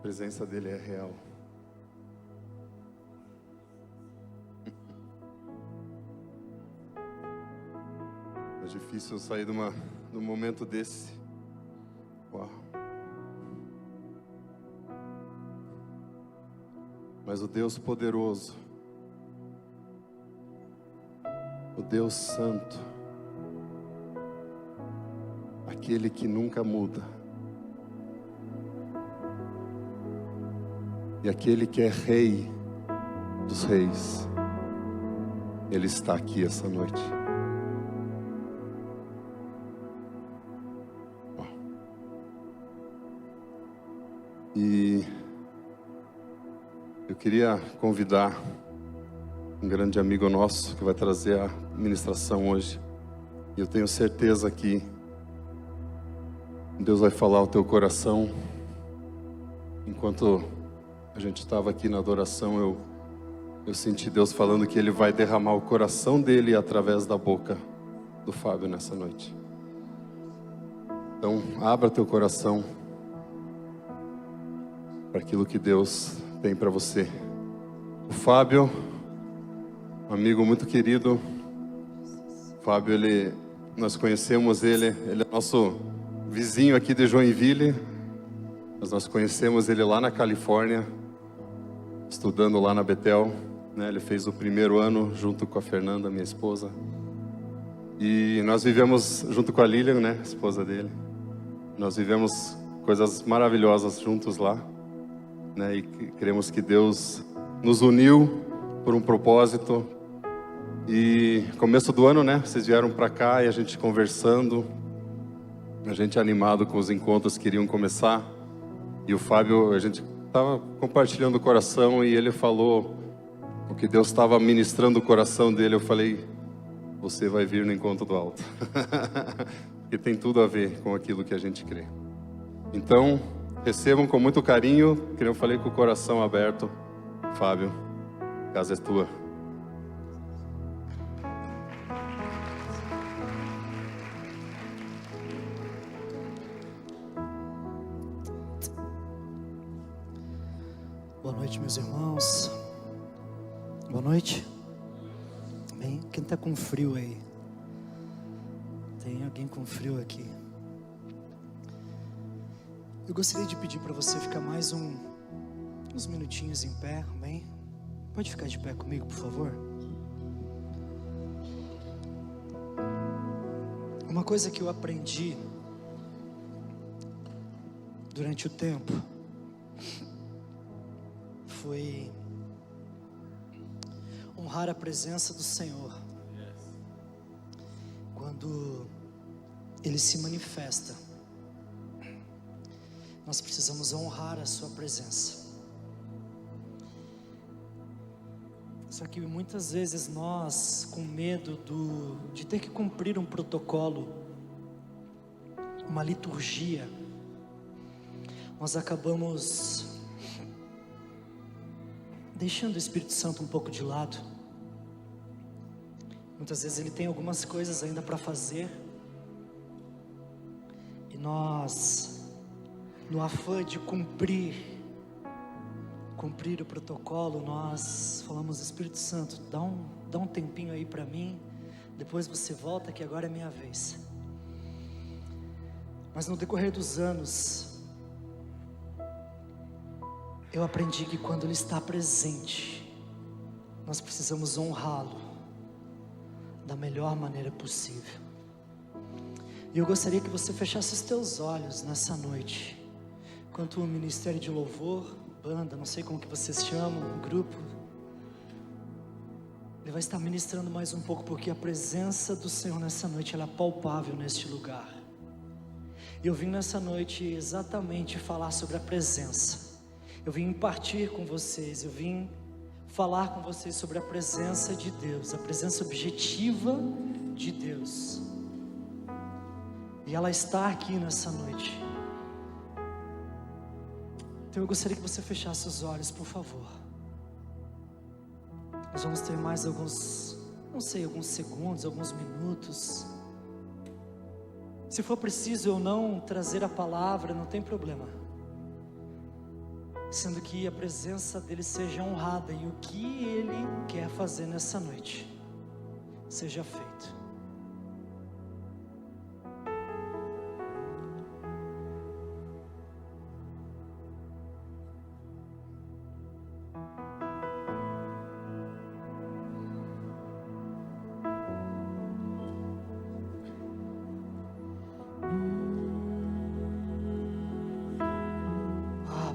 presença dele é real. É difícil sair de um momento desse. Uau. Mas o Deus poderoso, o Deus santo, aquele que nunca muda, e aquele que é Rei dos Reis, Ele está aqui essa noite. E eu queria convidar um grande amigo nosso que vai trazer a ministração hoje. E eu tenho certeza que Deus vai falar ao teu coração. Enquanto a gente estava aqui na adoração, eu senti Deus falando que Ele vai derramar o coração dele através da boca do Fábio nessa noite. Então, abra teu coração para aquilo que Deus tem para você. O Fábio, um amigo muito querido. Fábio, nós conhecemos ele é nosso vizinho aqui de Joinville, mas nós conhecemos ele lá na Califórnia, estudando lá na Betel, né? Ele fez o primeiro ano junto com a Fernanda, minha esposa, e nós vivemos junto com a Lilian, né, esposa dele. Nós vivemos coisas maravilhosas juntos lá, né? E queremos que Deus nos uniu por um propósito. E começo do ano, né, vocês vieram para cá e a gente conversando, a gente animado com os encontros que iriam começar. E o Fábio, a gente estava compartilhando o coração e ele falou o que Deus estava ministrando o coração dele. Eu falei, você vai vir no encontro do alto. Porque tem tudo a ver com aquilo que a gente crê. Então, recebam com muito carinho, que eu falei, com o coração aberto. Fábio, a casa é tua. Boa noite, meus irmãos. Boa noite. Amém. Quem está com frio aí? Tem alguém com frio aqui? Eu gostaria de pedir para você ficar mais uns minutinhos em pé, amém? Pode ficar de pé comigo, por favor? Uma coisa que eu aprendi durante o tempo foi honrar a presença do Senhor quando Ele se manifesta. Nós precisamos honrar a sua presença. Só que muitas vezes nós, com medo de ter que cumprir um protocolo, uma liturgia, nós acabamos deixando o Espírito Santo um pouco de lado. Muitas vezes Ele tem algumas coisas ainda para fazer, e nós, no afã de cumprir o protocolo, nós falamos, Espírito Santo, dá um tempinho aí para mim, depois você volta que agora é minha vez. Mas no decorrer dos anos, eu aprendi que quando Ele está presente, nós precisamos honrá-lo da melhor maneira possível. E eu gostaria que você fechasse os teus olhos nessa noite, enquanto o Ministério de Louvor, banda, não sei como que vocês chamam, grupo, ele vai estar ministrando mais um pouco, porque a presença do Senhor nessa noite, ela é palpável neste lugar. E eu vim nessa noite exatamente falar sobre a presença. Eu vim impartir com vocês, eu vim falar com vocês sobre a presença de Deus, a presença objetiva de Deus. E ela está aqui nessa noite. Então eu gostaria que você fechasse os olhos, por favor. Nós vamos ter mais alguns segundos, alguns minutos. Se for preciso eu não trazer a palavra, não tem problema. sendo que a presença dele seja honrada e o que ele quer fazer nessa noite seja feito.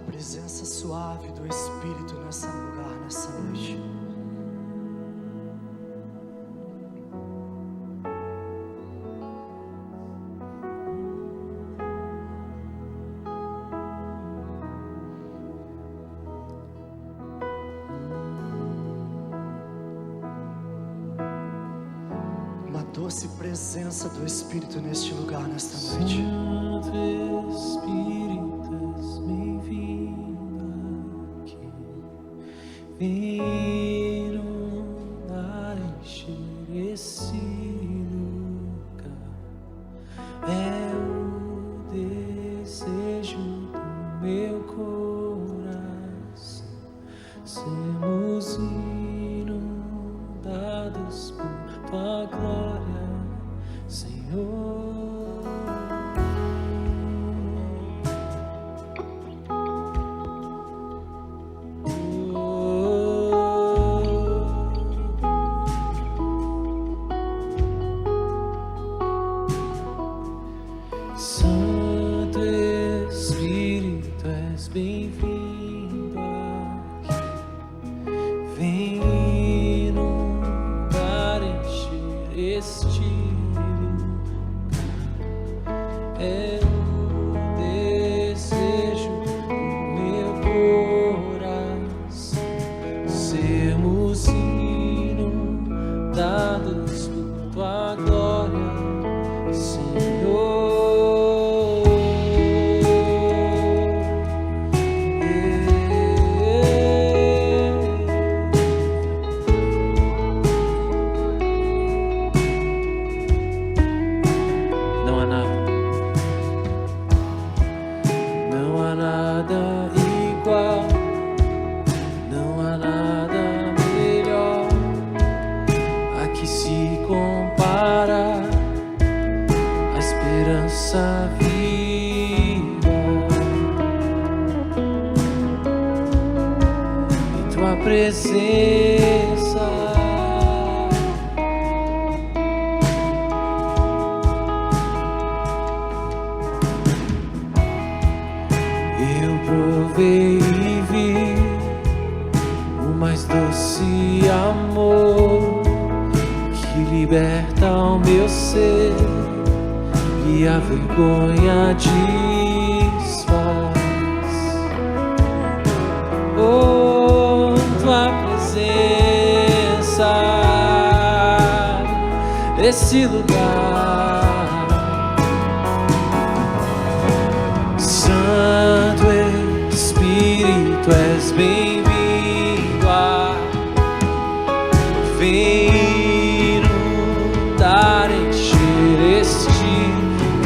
Presença suave do Espírito nesse lugar, nessa noite. Uma doce presença do Espírito neste lugar, nesta noite. Santo Espírito, és bem-vindo aqui. Vem inundar, encher esse lugar. É o desejo do meu coração. Sermos inundados por tua glória, Senhor. Santo Espírito, és bem-vindo aqui. Vem inundar, encher este lugar. É o desejo do meu coração. Sermos inundados por tua glória, Senhor. Não há nada igual, não há nada melhor, a que se compara a esperança viva em tua presença. Eu provei e vi o mais doce amor que liberta o meu ser e a vergonha desfaz. Oh, tua presença, esse lugar. Santo Espírito, és bem-vindo aqui. Vem inundar, encher este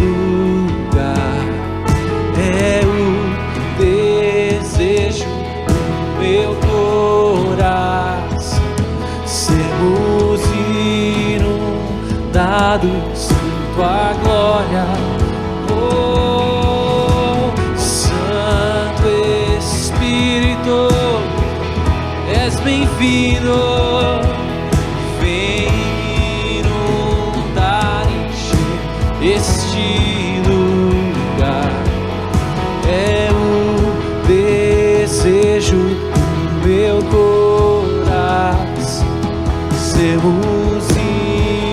lugar. É o desejo do meu coração. Sermos inundados por tua glória. Espírito, és bem-vindo. Vem inundar, encher este lugar. É o desejo do meu coração. Sermos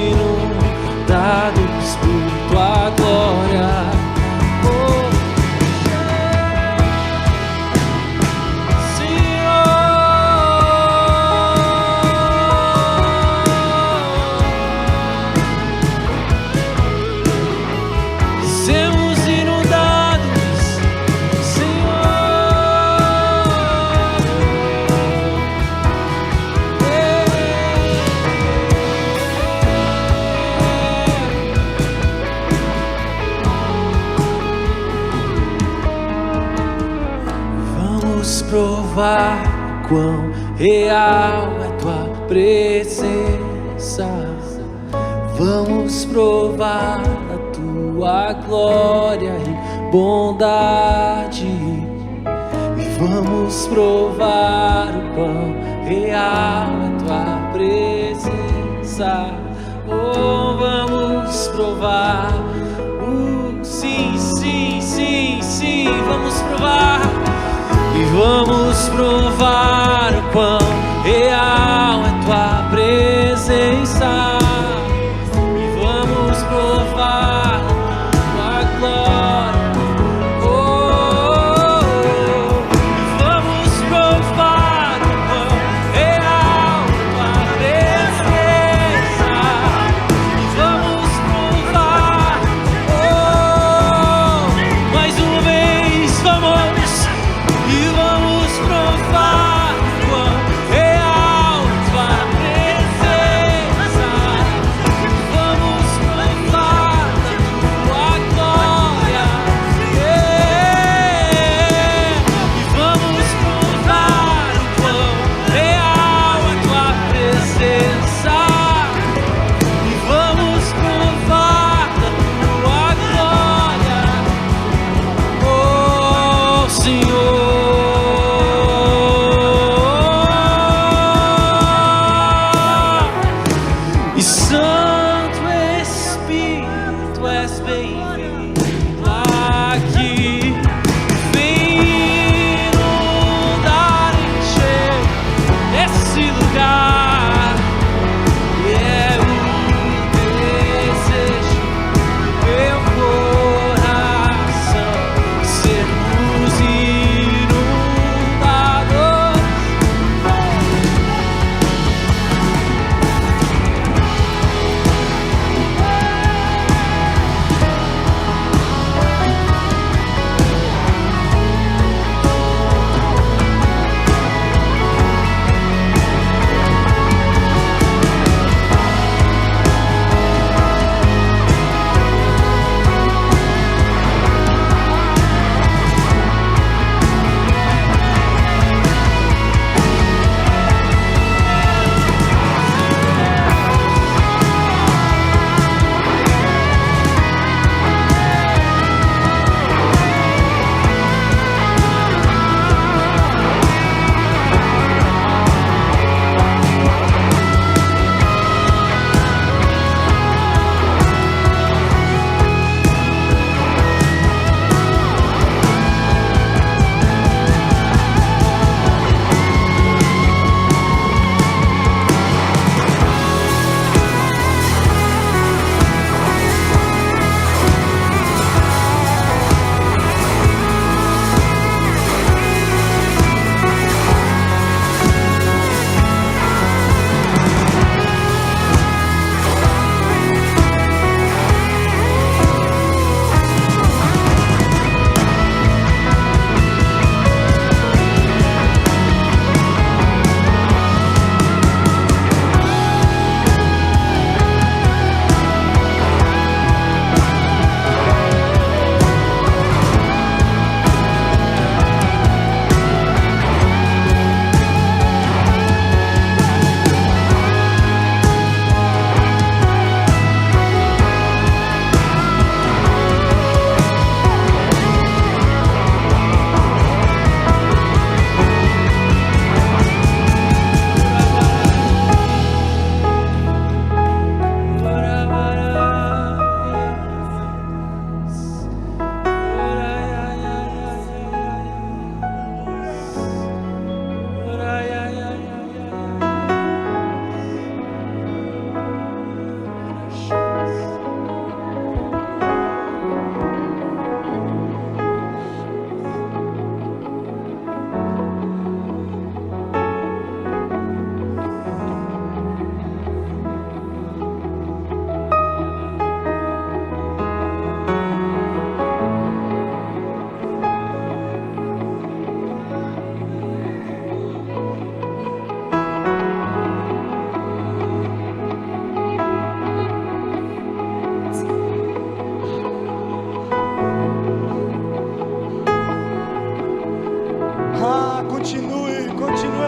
inundados por tua glória. Senhor, vamos provar quão real é tua presença. Vamos provar a tua glória e bondade. E vamos provar o quão real é tua presença. Oh, vamos provar. Sim, sim, sim, sim, vamos provar. E vamos provar o quão real é tua presença. E vamos provar a tua glória. Oh, e vamos provar o quão real é tua presença. E vamos provar. Oh, mais uma vez, vamos. E vamos provar.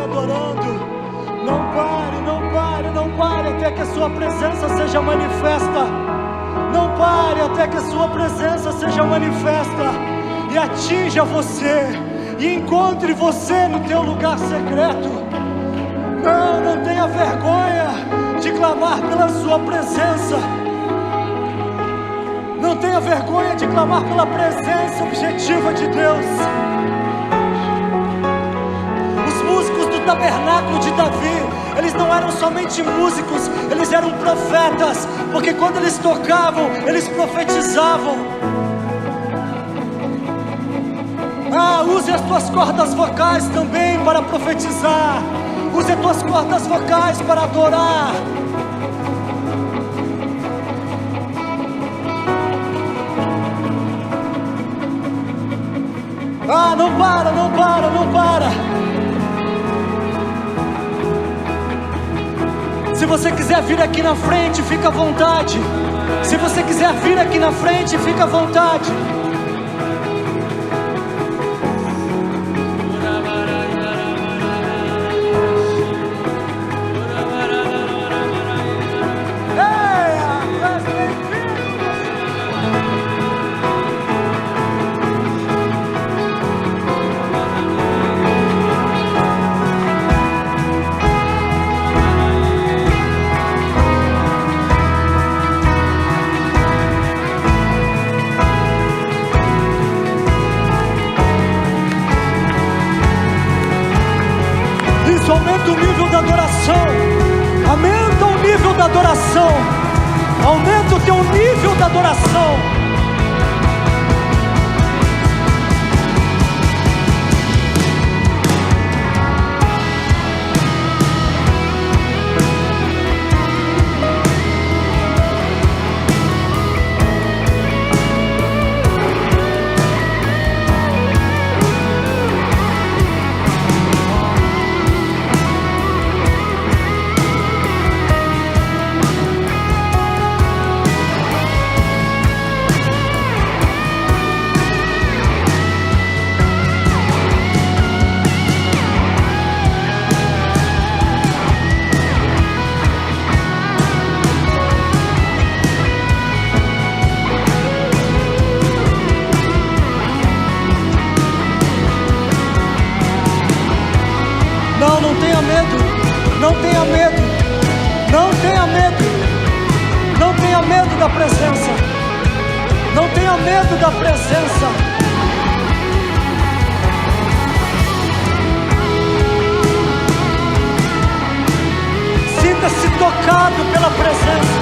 adorando. Não pare, não pare, não pare até que a sua presença seja manifesta. Não pare até que a sua presença seja manifesta e atinja você e encontre você no teu lugar secreto. Não tenha vergonha de clamar pela sua presença. Não tenha vergonha de clamar pela presença objetiva de Deus. Os músicos do tabernáculo de Davi, eles não eram somente músicos, eles eram profetas, porque quando eles tocavam, eles profetizavam. Use as tuas cordas vocais também para profetizar. Use as tuas cordas vocais para adorar. Não para, não para, não para. Se você quiser vir aqui na frente, fica à vontade. Se você quiser vir aqui na frente, fica à vontade. Aumenta o nível da adoração. Aumenta o nível da adoração. Aumenta o teu nível da adoração. Não tenha medo, não tenha medo, não tenha medo, não tenha medo da presença, não tenha medo da presença. Sinta-se tocado pela presença,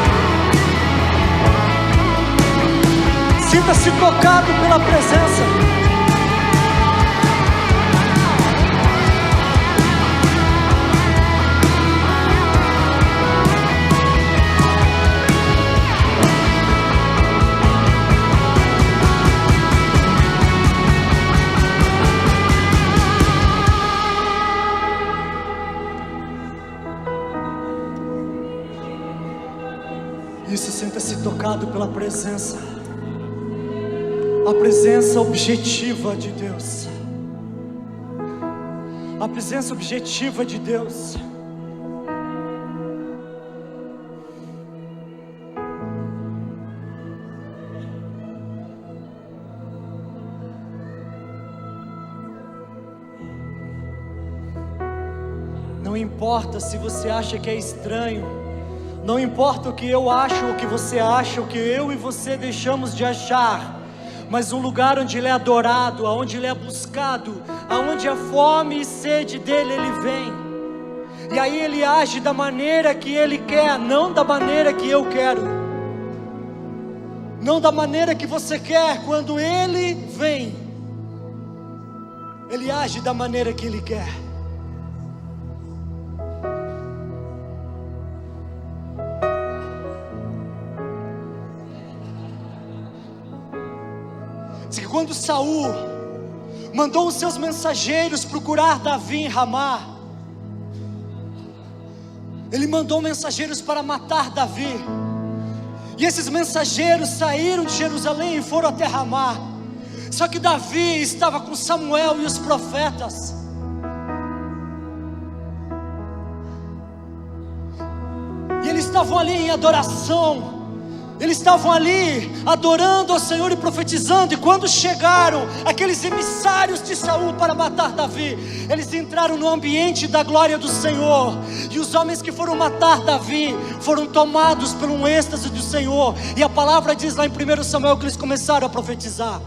sinta-se tocado pela presença. Isso, sinta-se tocado pela presença. A presença objetiva de Deus. A presença objetiva de Deus. Não importa se você acha que é estranho. Não importa o que eu acho, o que você acha, o que eu e você deixamos de achar, mas um lugar onde Ele é adorado, aonde Ele é buscado, aonde a fome e sede dEle, Ele vem. E aí Ele age da maneira que Ele quer, não da maneira que eu quero, não da maneira que você quer. Quando Ele vem, Ele age da maneira que Ele quer. Quando Saul mandou os seus mensageiros procurar Davi em Ramá, ele mandou mensageiros para matar Davi, e esses mensageiros saíram de Jerusalém e foram até Ramá. Só que Davi estava com Samuel e os profetas, estavam ali em adoração, eles estavam ali adorando ao Senhor e profetizando. E quando chegaram aqueles emissários de Saul para matar Davi, eles entraram no ambiente da glória do Senhor, e os homens que foram matar Davi foram tomados por um êxtase do Senhor. E a palavra diz lá em 1 Samuel que eles começaram a profetizar.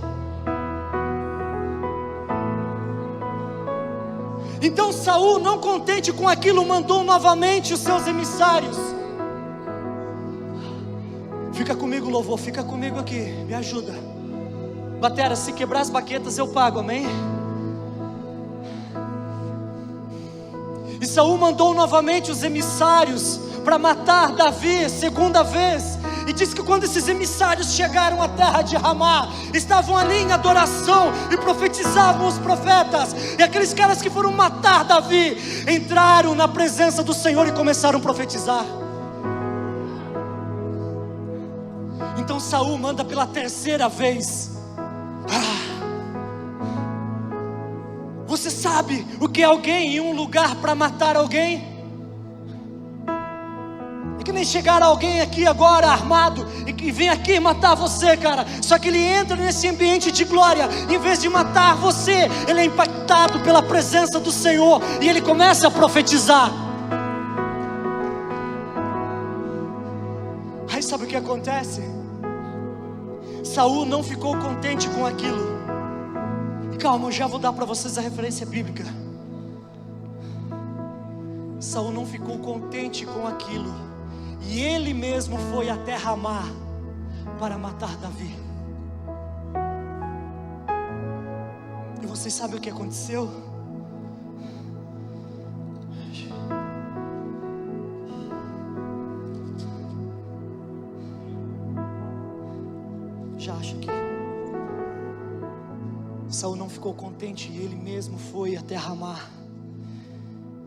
Então Saul, não contente com aquilo, mandou novamente os seus emissários. Fica comigo, louvor, fica comigo aqui, me ajuda. Batera, se quebrar as baquetas eu pago, amém? E Saul mandou novamente os emissários para matar Davi, segunda vez. E diz que quando esses emissários chegaram à terra de Ramá, estavam ali em adoração e profetizavam os profetas. E aqueles caras que foram matar Davi entraram na presença do Senhor e começaram a profetizar. Então Saul manda pela terceira vez. Você sabe o que é alguém em um lugar para matar alguém? É que nem chegar alguém aqui agora armado e que vem aqui matar você, cara. Só que ele entra nesse ambiente de glória, em vez de matar você, ele é impactado pela presença do Senhor e ele começa a profetizar. Aí sabe o que acontece? Saul não ficou contente com aquilo. Calma, eu já vou dar para vocês a referência bíblica. Saul não ficou contente com aquilo, e ele mesmo foi até Ramá para matar Davi. E vocês sabem o que aconteceu? Já acho que Saul não ficou contente e ele mesmo foi até Ramá.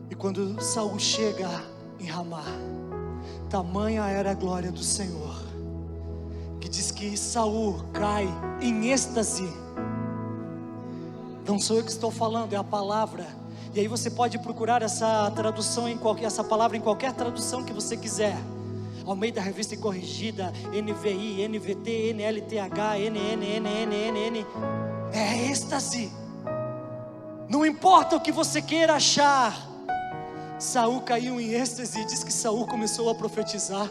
E quando Saul chega em Ramá, tamanha era a glória do Senhor, que diz que Saul cai em êxtase. Não sou eu que estou falando, é a palavra. E aí você pode procurar essa tradução essa palavra em qualquer tradução que você quiser. Almeida Revista Corrigida, NVI, NVT, NLTH, NNNNNN. É êxtase. Não importa o que você queira achar. Saul caiu em êxtase e diz que Saul começou a profetizar.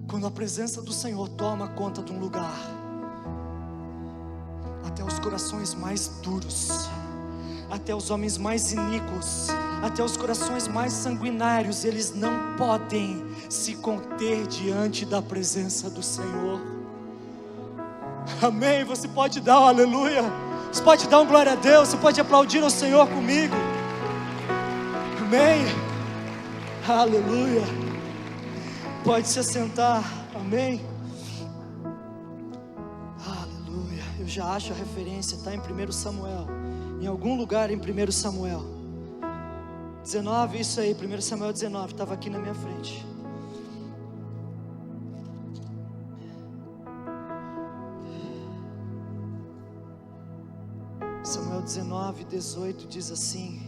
Quando a presença do Senhor toma conta de um lugar, até os corações mais duros, até os homens mais iníquos, até os corações mais sanguinários, eles não podem se conter diante da presença do Senhor. Amém? Você pode dar um aleluia, você pode dar um glória a Deus, você pode aplaudir ao Senhor comigo. Amém? Aleluia. Pode se assentar. Amém? Aleluia. Eu já acho a referência, está em 1 Samuel. Em algum lugar em 1 Samuel 19, isso aí, 1 Samuel 19, estava aqui na minha frente. Samuel 19, 18 diz assim: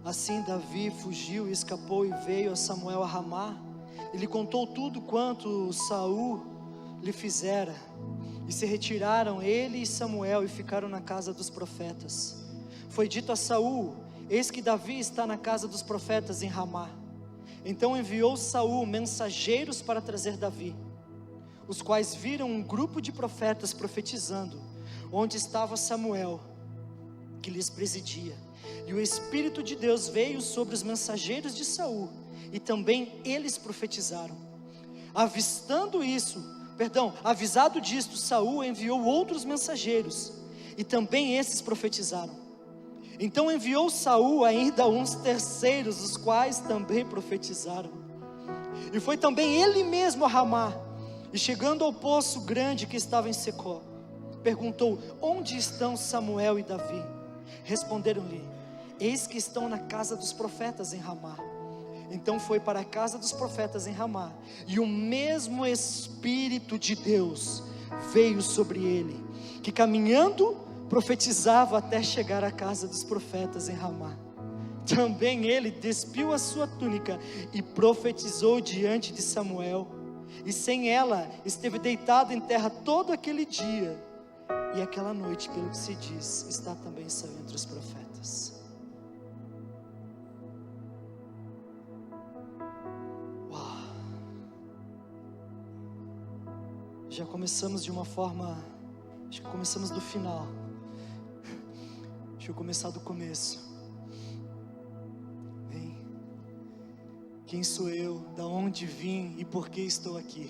assim Davi fugiu e escapou e veio a Samuel a Ramá. Ele contou tudo quanto Saul lhe fizera. E se retiraram ele e Samuel e ficaram na casa dos profetas. Foi dito a Saul: eis que Davi está na casa dos profetas em Ramá. Então enviou Saul mensageiros para trazer Davi, os quais viram um grupo de profetas profetizando, onde estava Samuel, que lhes presidia. E o Espírito de Deus veio sobre os mensageiros de Saul, e também eles profetizaram. Avisado disto, Saul enviou outros mensageiros, e também esses profetizaram. Então enviou Saul ainda uns terceiros, os quais também profetizaram. E foi também ele mesmo a Ramá, e chegando ao poço grande que estava em Secó, perguntou: onde estão Samuel e Davi? Responderam-lhe: eis que estão na casa dos profetas em Ramá. Então foi para a casa dos profetas em Ramá, e o mesmo Espírito de Deus veio sobre ele, que caminhando profetizava até chegar à casa dos profetas em Ramá. Também ele despiu a sua túnica e profetizou diante de Samuel. E sem ela esteve deitado em terra todo aquele dia. E aquela noite, pelo que se diz, está também saiu entre os profetas. Uau! Já começamos de uma forma, acho que começamos do final. Deixa eu começar do começo. Bem, quem sou eu, da onde vim e por que estou aqui?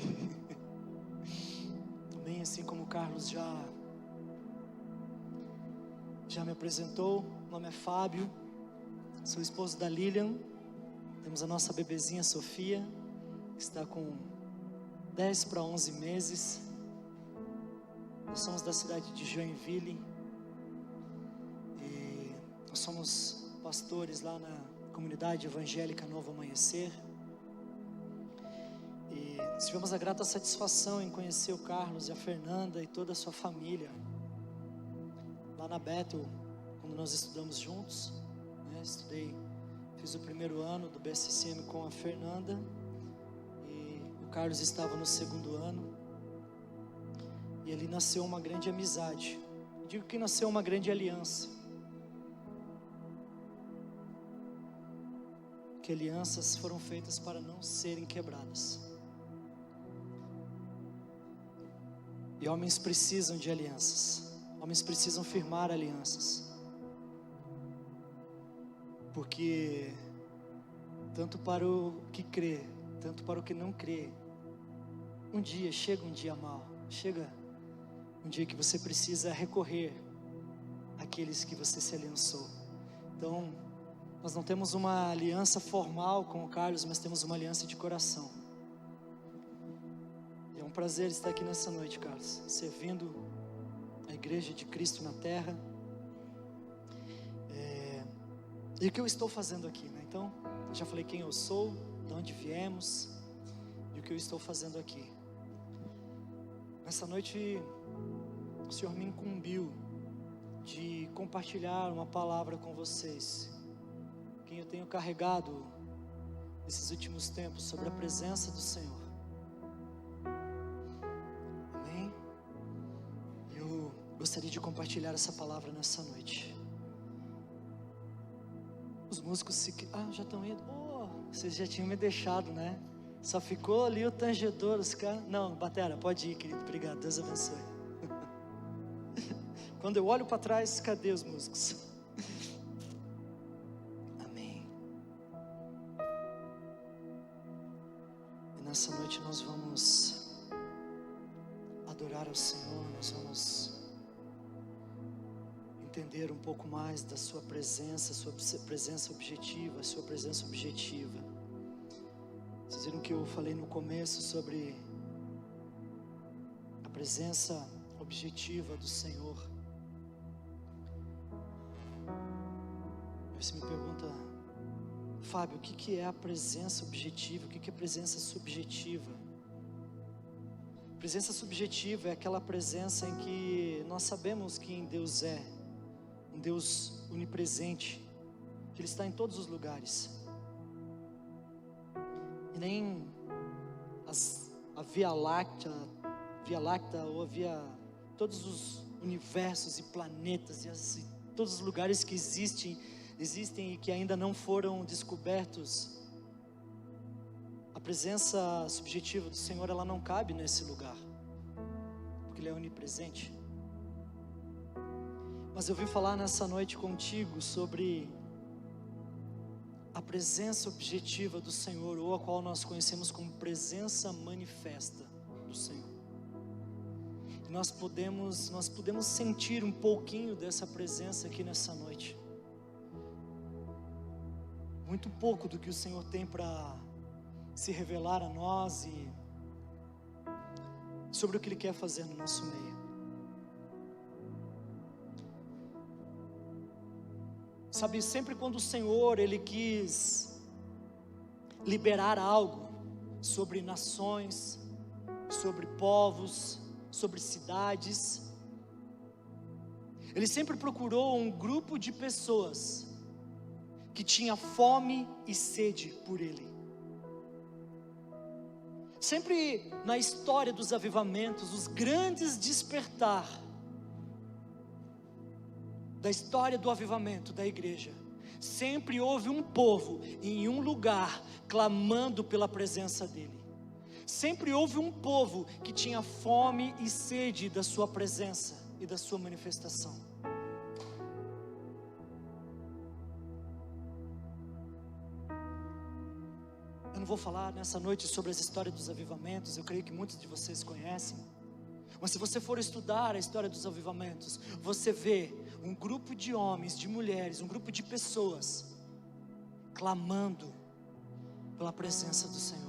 Bem, assim como o Carlos já me apresentou, meu nome é Fábio, sou esposo da Lilian, temos a nossa bebezinha Sofia, que está com 10 para 11 meses, nós somos da cidade de Joinville, e nós somos pastores lá na comunidade evangélica Novo Amanhecer, e tivemos a grata satisfação em conhecer o Carlos e a Fernanda e toda a sua família, lá na Bethel, quando nós estudamos juntos, né? Fiz o primeiro ano do BSCM com a Fernanda, e o Carlos estava no segundo ano, e ali nasceu uma grande amizade, digo que nasceu uma grande aliança, que alianças foram feitas para não serem quebradas, e homens precisam de alianças. Homens precisam firmar alianças, porque tanto para o que crê, tanto para o que não crê, chega um dia mau, chega um dia que você precisa recorrer àqueles que você se aliançou. Então, nós não temos uma aliança formal com o Carlos, mas temos uma aliança de coração. E é um prazer estar aqui nessa noite, Carlos, servindo a Igreja de Cristo na Terra, e o que eu estou fazendo aqui, né? Então, já falei quem eu sou, de onde viemos, e o que eu estou fazendo aqui. Nessa noite, o Senhor me incumbiu de compartilhar uma palavra com vocês, quem eu tenho carregado nesses últimos tempos, sobre a presença do Senhor. Gostaria de compartilhar essa palavra nessa noite. Os músicos já estão indo. Vocês já tinham me deixado, né? Só ficou ali o tangedor, os caras. Não, batera, pode ir, querido. Obrigado, Deus abençoe. Quando eu olho para trás, cadê os músicos? Amém. E nessa noite nós vamos adorar ao Senhor, nós vamos entender um pouco mais da sua presença objetiva, sua presença objetiva. Vocês viram que eu falei no começo sobre a presença objetiva do Senhor. Aí você me pergunta, Fábio, o que é a presença objetiva? O que é a presença subjetiva? Presença subjetiva é aquela presença em que nós sabemos quem Deus é, um Deus onipresente, que Ele está em todos os lugares, e nem a Via Láctea ou todos os universos e planetas e todos os lugares que existem e que ainda não foram descobertos. A presença subjetiva do Senhor, ela não cabe nesse lugar, porque Ele é onipresente. Mas eu vim falar nessa noite contigo sobre a presença objetiva do Senhor, ou a qual nós conhecemos como presença manifesta do Senhor. E nós podemos sentir um pouquinho dessa presença aqui nessa noite. Muito pouco do que o Senhor tem para se revelar a nós e sobre o que Ele quer fazer no nosso meio. Sabe, sempre quando o Senhor, Ele quis liberar algo sobre nações, sobre povos, sobre cidades, Ele sempre procurou um grupo de pessoas que tinha fome e sede por Ele. Sempre na história dos avivamentos, os grandes despertar da história do avivamento da igreja, sempre houve um povo em um lugar clamando pela presença dEle. Sempre houve um povo que tinha fome e sede da sua presença e da sua manifestação. Eu não vou falar nessa noite sobre as histórias dos avivamentos, eu creio que muitos de vocês conhecem. Mas se você for estudar a história dos avivamentos, você vê um grupo de homens, de mulheres, um grupo de pessoas clamando pela presença do Senhor.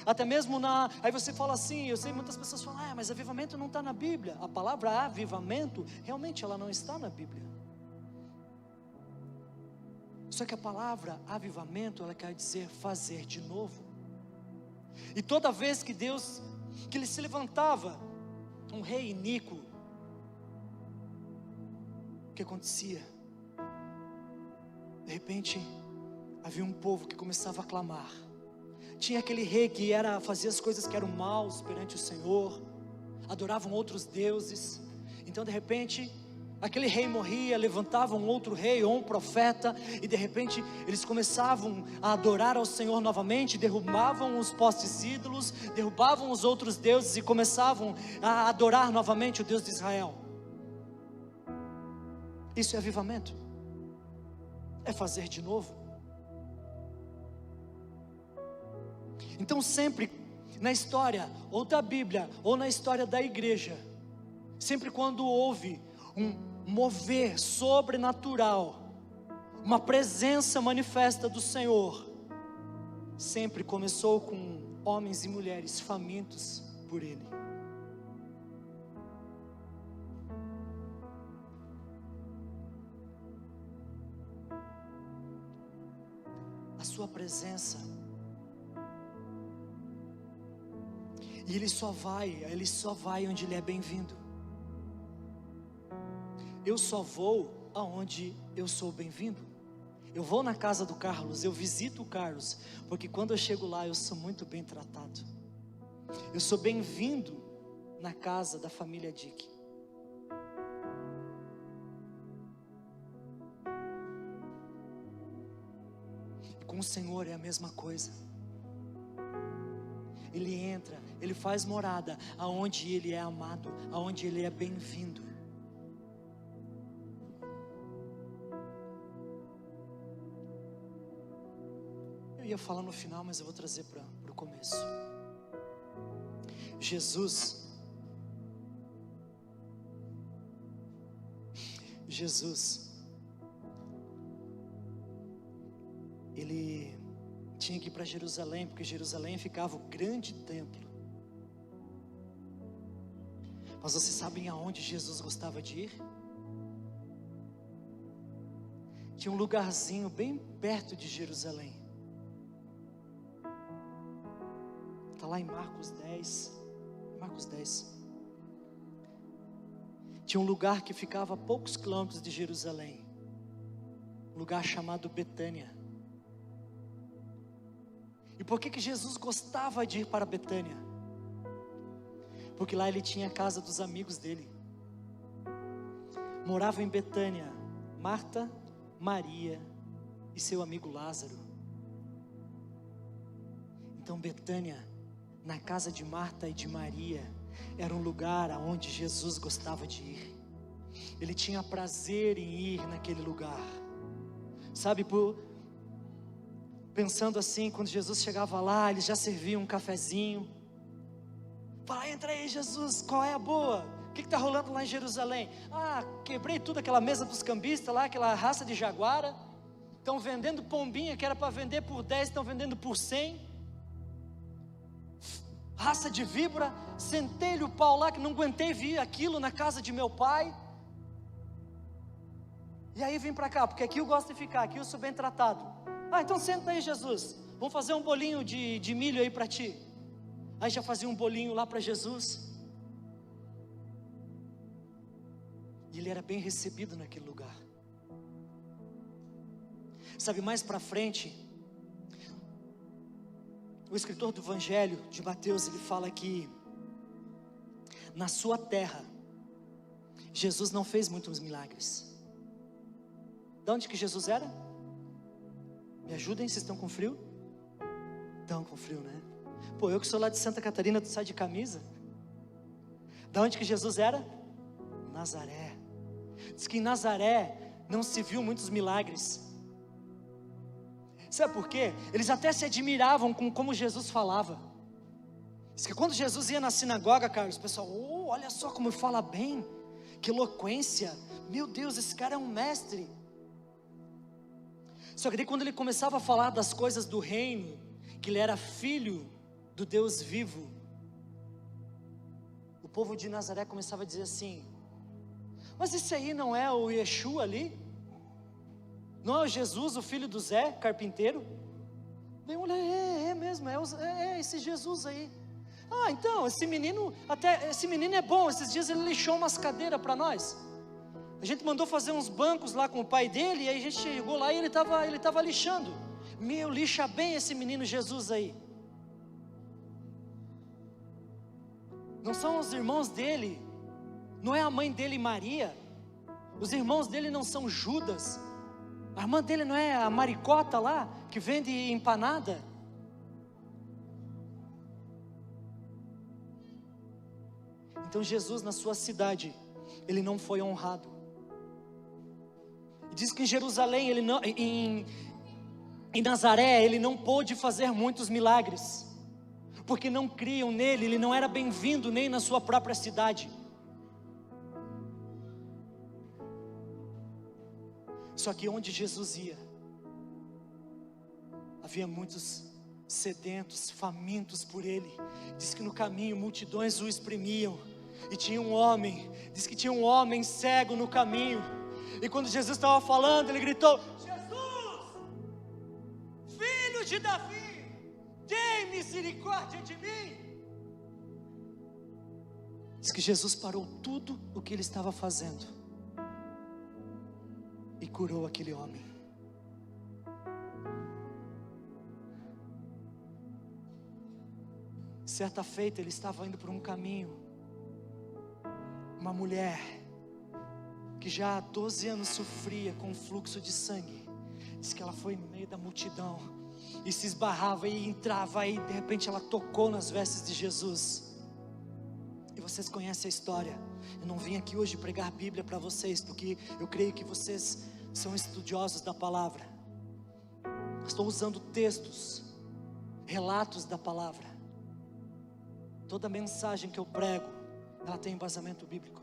Até mesmo aí você fala assim, eu sei muitas pessoas falam, mas avivamento não está na Bíblia. A palavra avivamento, realmente ela não está na Bíblia. Só que a palavra avivamento, ela quer dizer fazer de novo. E toda vez que ele se levantava, um rei iníquo, o que acontecia? De repente, havia um povo que começava a clamar. Tinha aquele rei que fazia as coisas que eram maus perante o Senhor, adoravam outros deuses. Então de repente, aquele rei morria, levantava um outro rei ou um profeta, e de repente eles começavam a adorar ao Senhor novamente, derrubavam os postes ídolos, derrubavam os outros deuses e começavam a adorar novamente o Deus de Israel. Isso é avivamento, é fazer de novo. Então sempre na história ou da Bíblia ou na história da igreja, sempre quando houve um mover sobrenatural, uma presença manifesta do Senhor, sempre começou com homens e mulheres famintos por Ele. A sua presença, e Ele só vai onde Ele é bem-vindo. Eu só vou aonde eu sou bem-vindo. Eu vou na casa do Carlos, eu visito o Carlos, porque quando eu chego lá eu sou muito bem tratado. Eu sou bem-vindo na casa da família Dick. E com o Senhor é a mesma coisa. Ele entra, Ele faz morada aonde Ele é amado, aonde Ele é bem-vindo. Eu ia falar no final, mas eu vou trazer para o começo. Jesus, Ele tinha que ir para Jerusalém, porque Jerusalém ficava o grande templo. Mas vocês sabem aonde Jesus gostava de ir? Tinha um lugarzinho bem perto de Jerusalém. Está lá em Marcos 10. Tinha um lugar que ficava a poucos quilômetros de Jerusalém, um lugar chamado Betânia. E por que Jesus gostava de ir para Betânia? Porque lá ele tinha a casa dos amigos dele. Morava em Betânia Marta, Maria e seu amigo Lázaro. Então Betânia, na casa de Marta e de Maria, era um lugar aonde Jesus gostava de ir. Ele tinha prazer em ir naquele lugar. Sabe, pensando assim, quando Jesus chegava lá, eles já serviam um cafezinho. Fala, entra aí Jesus, qual é a boa? O que está rolando lá em Jerusalém? Quebrei tudo, aquela mesa dos cambistas lá, aquela raça de jaguara. Estão vendendo pombinha que era para vender por 10, estão vendendo por 100. Raça de víbora, sentei-lhe o pau lá que não aguentei vir aquilo na casa de meu pai. E aí vim para cá, porque aqui eu gosto de ficar, aqui eu sou bem tratado. Então senta aí Jesus, vamos fazer um bolinho de milho aí para ti. Aí já fazia um bolinho lá para Jesus. E ele era bem recebido naquele lugar. Sabe, mais para frente, o escritor do Evangelho de Mateus, ele fala que na sua terra, Jesus não fez muitos milagres. De onde que Jesus era? Me ajudem, vocês estão com frio? Estão com frio, né? Pô, eu que sou lá de Santa Catarina, tu sai de camisa? De onde que Jesus era? Nazaré. Diz que em Nazaré não se viu muitos milagres. Sabe por quê? Eles até se admiravam com como Jesus falava. Diz que quando Jesus ia na sinagoga, Carlos, o pessoal, olha só como ele fala bem, que eloquência, meu Deus, esse cara é um mestre. Só que daí quando ele começava a falar das coisas do reino, que ele era filho do Deus vivo, o povo de Nazaré começava a dizer assim: mas esse aí não é o Yeshua ali? Não é o Jesus, o filho do Zé, carpinteiro? Bem, olha, é mesmo, é esse Jesus aí. Ah, então, esse menino é bom, esses dias ele lixou umas cadeiras para nós. A gente mandou fazer uns bancos lá com o pai dele, e aí a gente chegou lá e ele estava lixando. Meu, lixa bem esse menino Jesus aí. Não são os irmãos dele, não é a mãe dele Maria, os irmãos dele não são Judas, a irmã dele não é a maricota lá, que vende empanada. Então Jesus na sua cidade, ele não foi honrado. Diz que em Jerusalém, em Nazaré, ele não pôde fazer muitos milagres, porque não criam nele, ele não era bem-vindo nem na sua própria cidade. Só que onde Jesus ia, havia muitos sedentos, famintos por ele. Diz que no caminho multidões o exprimiam, e tinha um homem, diz que tinha um homem cego no caminho, e quando Jesus estava falando, ele gritou: Jesus, filho de Davi, tem misericórdia de mim. Diz que Jesus parou tudo o que ele estava fazendo e curou aquele homem. Certa feita ele estava indo por um caminho, uma mulher que já há 12 anos sofria com um fluxo de sangue. Diz que ela foi no meio da multidão e se esbarrava e entrava, e de repente ela tocou nas vestes de Jesus. E vocês conhecem a história. Eu não vim aqui hoje pregar Bíblia para vocês, porque eu creio que vocês são estudiosos da palavra. Estou usando textos, relatos da palavra. Toda mensagem que eu prego, ela tem embasamento bíblico.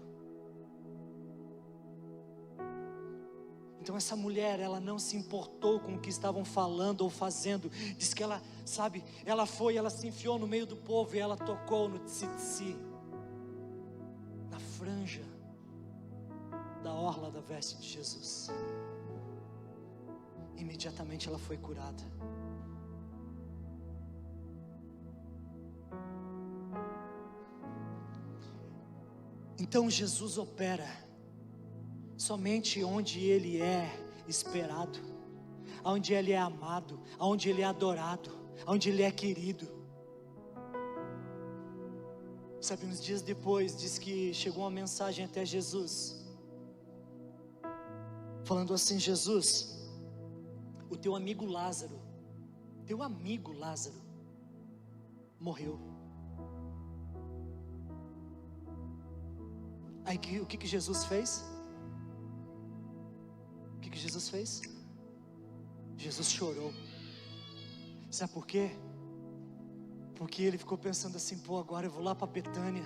Então essa mulher, ela não se importou com o que estavam falando ou fazendo. Diz que ela, sabe, ela se enfiou no meio do povo e ela tocou no tzitzi, na franja da orla da veste de Jesus. Imediatamente ela foi curada. Então Jesus opera somente onde Ele é esperado, onde Ele é amado, onde Ele é adorado, onde Ele é querido. Sabe, uns dias depois, diz que chegou uma mensagem até Jesus, falando assim: Jesus, o teu amigo Lázaro morreu. Aí o que Jesus fez? O que Jesus fez? Jesus chorou. Sabe por quê? Porque ele ficou pensando assim: pô, agora eu vou lá para Betânia,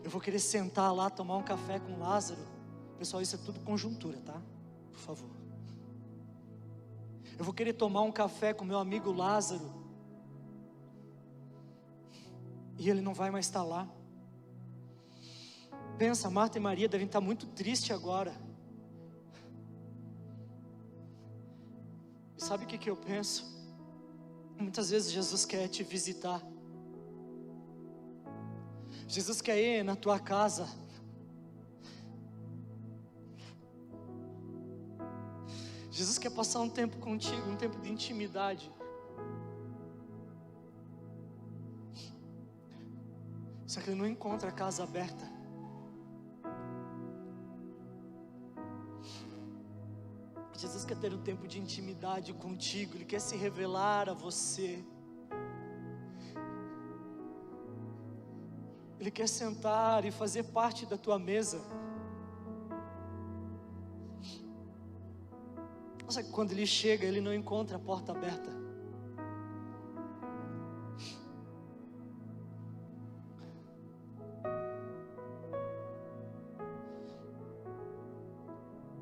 eu vou querer sentar lá, tomar um café com Lázaro. Pessoal, isso é tudo conjuntura, tá? Por favor. Eu vou querer tomar um café com meu amigo Lázaro, e ele não vai mais estar lá. Pensa, Marta e Maria devem estar muito tristes agora. E sabe o que eu penso? Muitas vezes Jesus quer te visitar. Jesus quer ir na tua casa. Jesus quer passar um tempo contigo, um tempo de intimidade. Só que ele não encontra a casa aberta. Jesus quer ter um tempo de intimidade contigo, Ele quer se revelar a você. Ele quer sentar e fazer parte da tua mesa. Só que quando Ele chega, Ele não encontra a porta aberta.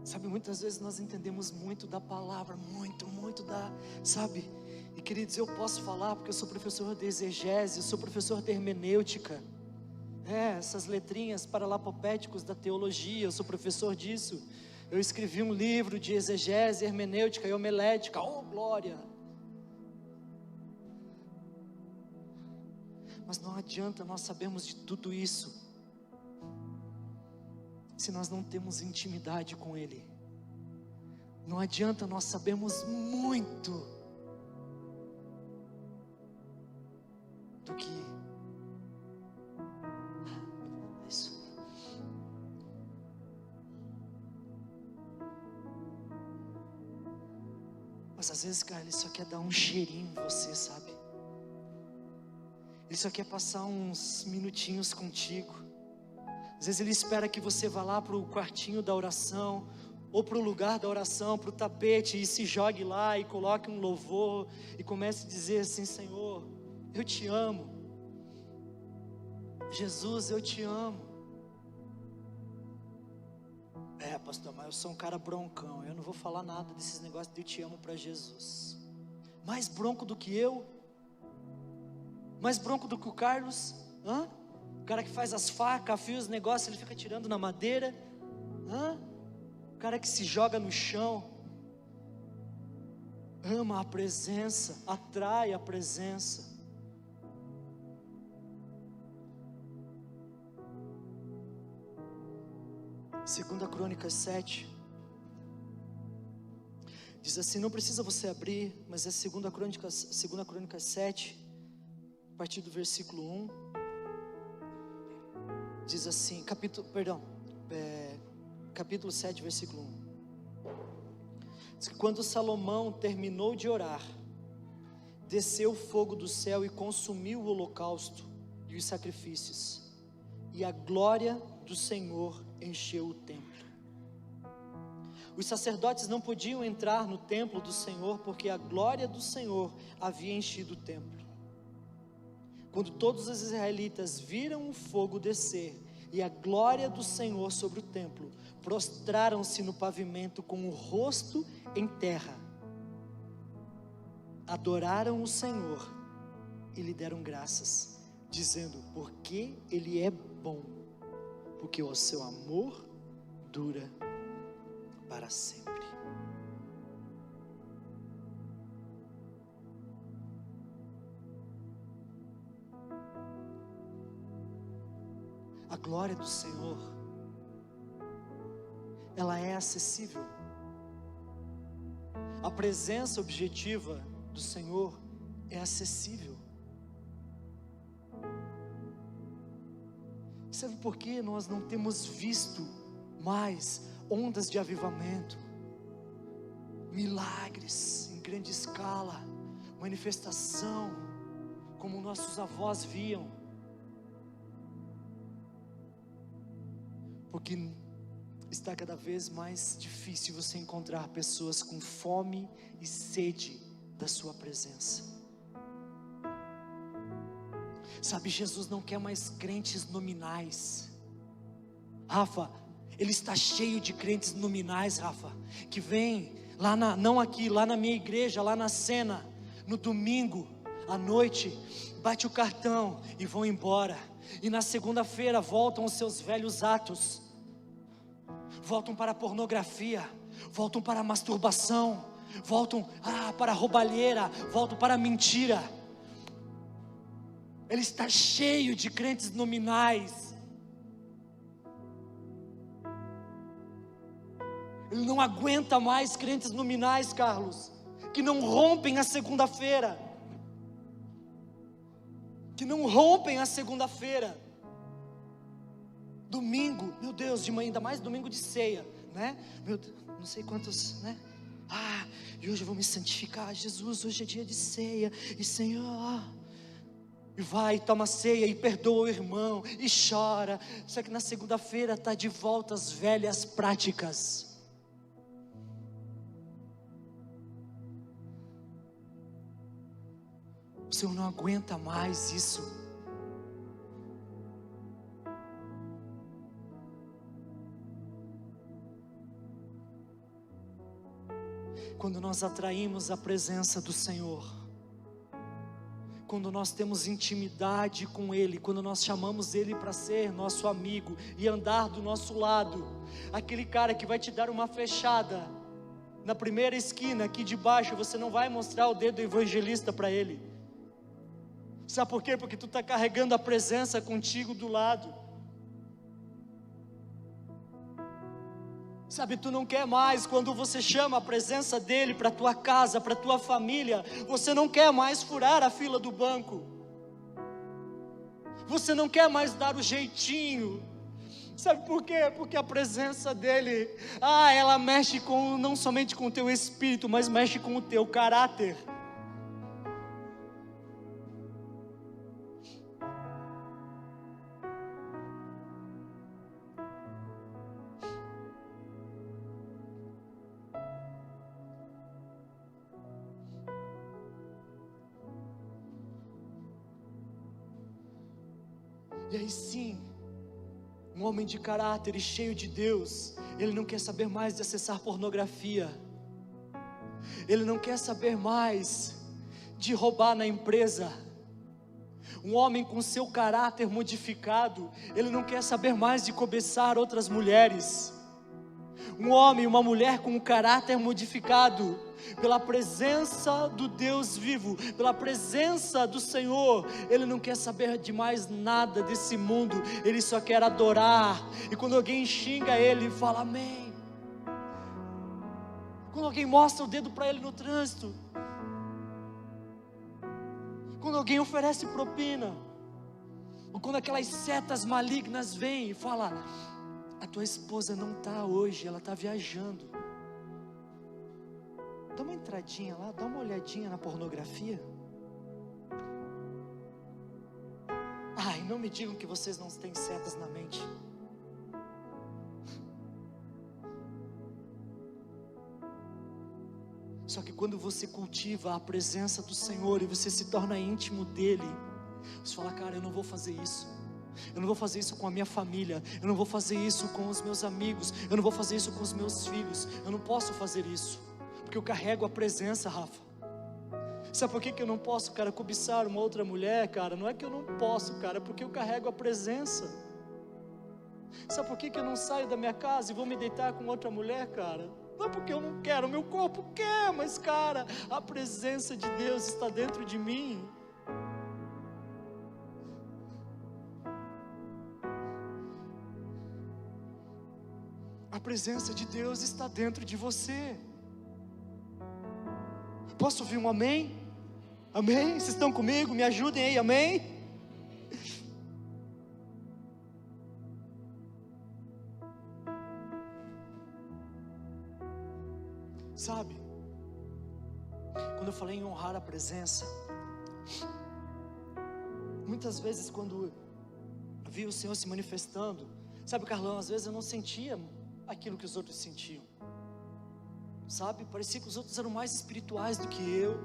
Sabe, muitas vezes nós entendemos muito da palavra, muito da, sabe? E queridos, eu posso falar porque eu sou professor de exegese, eu sou professor de hermenêutica. Essas letrinhas paralapopéticos da teologia, eu sou professor disso. Eu escrevi um livro de exegese, hermenêutica e homilética, oh glória! Mas não adianta nós sabermos de tudo isso se nós não temos intimidade com Ele. Não adianta nós sabermos muito do que isso. Mas às vezes, cara, Ele só quer dar um cheirinho em você, sabe? Ele só quer passar uns minutinhos contigo. Às vezes Ele espera que você vá lá para o quartinho da oração, ou para o lugar da oração, para o tapete, e se jogue lá e coloque um louvor, e comece a dizer assim: Senhor, eu te amo. Jesus, eu te amo. Pastor, mas eu sou um cara broncão, eu não vou falar nada desses negócios de eu te amo para Jesus. Mais bronco do que eu? Mais bronco do que o Carlos? O cara que faz as facas, afia os negócios, ele fica tirando na madeira. O cara que se joga no chão. Ama a presença, atrai a presença. Segunda Crônicas 7 diz assim, não precisa você abrir, mas é Segunda Crônicas 7, a partir do versículo 1. Diz assim, capítulo 7, versículo 1. Diz que quando Salomão terminou de orar, desceu fogo do céu e consumiu o holocausto e os sacrifícios, e a glória do Senhor encheu o templo. Os sacerdotes não podiam entrar no templo do Senhor, porque a glória do Senhor havia enchido o templo. Quando todos os israelitas viram o fogo descer e a glória do Senhor sobre o templo, prostraram-se no pavimento com o rosto em terra, adoraram o Senhor e lhe deram graças, dizendo, porque Ele é bom, porque o seu amor dura para sempre. A glória do Senhor, ela é acessível. A presença objetiva do Senhor é acessível. Sabe por que nós não temos visto mais ondas de avivamento, milagres em grande escala, manifestação, como nossos avós viam? Porque está cada vez mais difícil você encontrar pessoas com fome e sede da sua presença. Sabe, Jesus não quer mais crentes nominais. Rafa, Ele está cheio de crentes nominais, Rafa, que vem lá não aqui, lá na minha igreja, lá na cena, no domingo à noite, bate o cartão e vão embora, e na segunda-feira voltam aos seus velhos atos, voltam para a pornografia, voltam para a masturbação, voltam para a roubalheira, voltam para a mentira. Ele está cheio de crentes nominais. Ele não aguenta mais crentes nominais, Carlos, que não rompem a segunda-feira. Que não rompem a segunda-feira. Domingo, meu Deus, de manhã, ainda mais domingo de ceia, né? Meu Deus, não sei quantos, né? E hoje eu vou me santificar, Jesus, hoje é dia de ceia, e Senhor, e vai, toma ceia, e perdoa o irmão, e chora, só que na segunda-feira está de volta às velhas práticas. O Senhor não aguenta mais isso. Quando nós atraímos a presença do Senhor, quando nós temos intimidade com Ele, quando nós chamamos Ele para ser nosso amigo e andar do nosso lado, aquele cara que vai te dar uma fechada na primeira esquina aqui de baixo, você não vai mostrar o dedo evangelista para ele. Sabe por quê? Porque tu está carregando a presença contigo do lado. Sabe, tu não quer mais, quando você chama a presença dele para tua casa, para tua família, você não quer mais furar a fila do banco. Você não quer mais dar o jeitinho. Sabe por quê? Porque a presença dele, ela mexe não somente com o teu espírito, mas mexe com o teu caráter. E aí sim, um homem de caráter e cheio de Deus, ele não quer saber mais de acessar pornografia, ele não quer saber mais de roubar na empresa. Um homem com seu caráter modificado, ele não quer saber mais de cobiçar outras mulheres. Um homem, uma mulher com um caráter modificado, pela presença do Deus vivo, pela presença do Senhor, ele não quer saber de mais nada desse mundo, ele só quer adorar. E quando alguém xinga ele, fala amém. Quando alguém mostra o dedo para ele no trânsito, quando alguém oferece propina, ou quando aquelas setas malignas vêm e falam: a tua esposa não está hoje, ela está viajando. Dá uma entradinha lá, dá uma olhadinha na pornografia. Ai, não me digam que vocês não têm setas na mente. Só que quando você cultiva a presença do Senhor e você se torna íntimo dEle, você fala: cara, eu não vou fazer isso. Eu não vou fazer isso com a minha família. Eu não vou fazer isso com os meus amigos. Eu não vou fazer isso com os meus filhos. Eu não posso fazer isso, porque eu carrego a presença, Rafa. Sabe por que eu não posso, cara, cobiçar uma outra mulher, cara? Não é que eu não posso, cara, é porque eu carrego a presença. Sabe por que eu não saio da minha casa e vou me deitar com outra mulher, cara? Não é porque eu não quero, meu corpo quer, mas, cara, a presença de Deus está dentro de mim. A presença de Deus está dentro de você. Posso ouvir um amém? Amém? Vocês estão comigo? Me ajudem aí, amém? Sabe, quando eu falei em honrar a presença, muitas vezes quando eu vi o Senhor se manifestando, sabe, Carlão, às vezes eu não sentia aquilo que os outros sentiam. Sabe, parecia que os outros eram mais espirituais do que eu.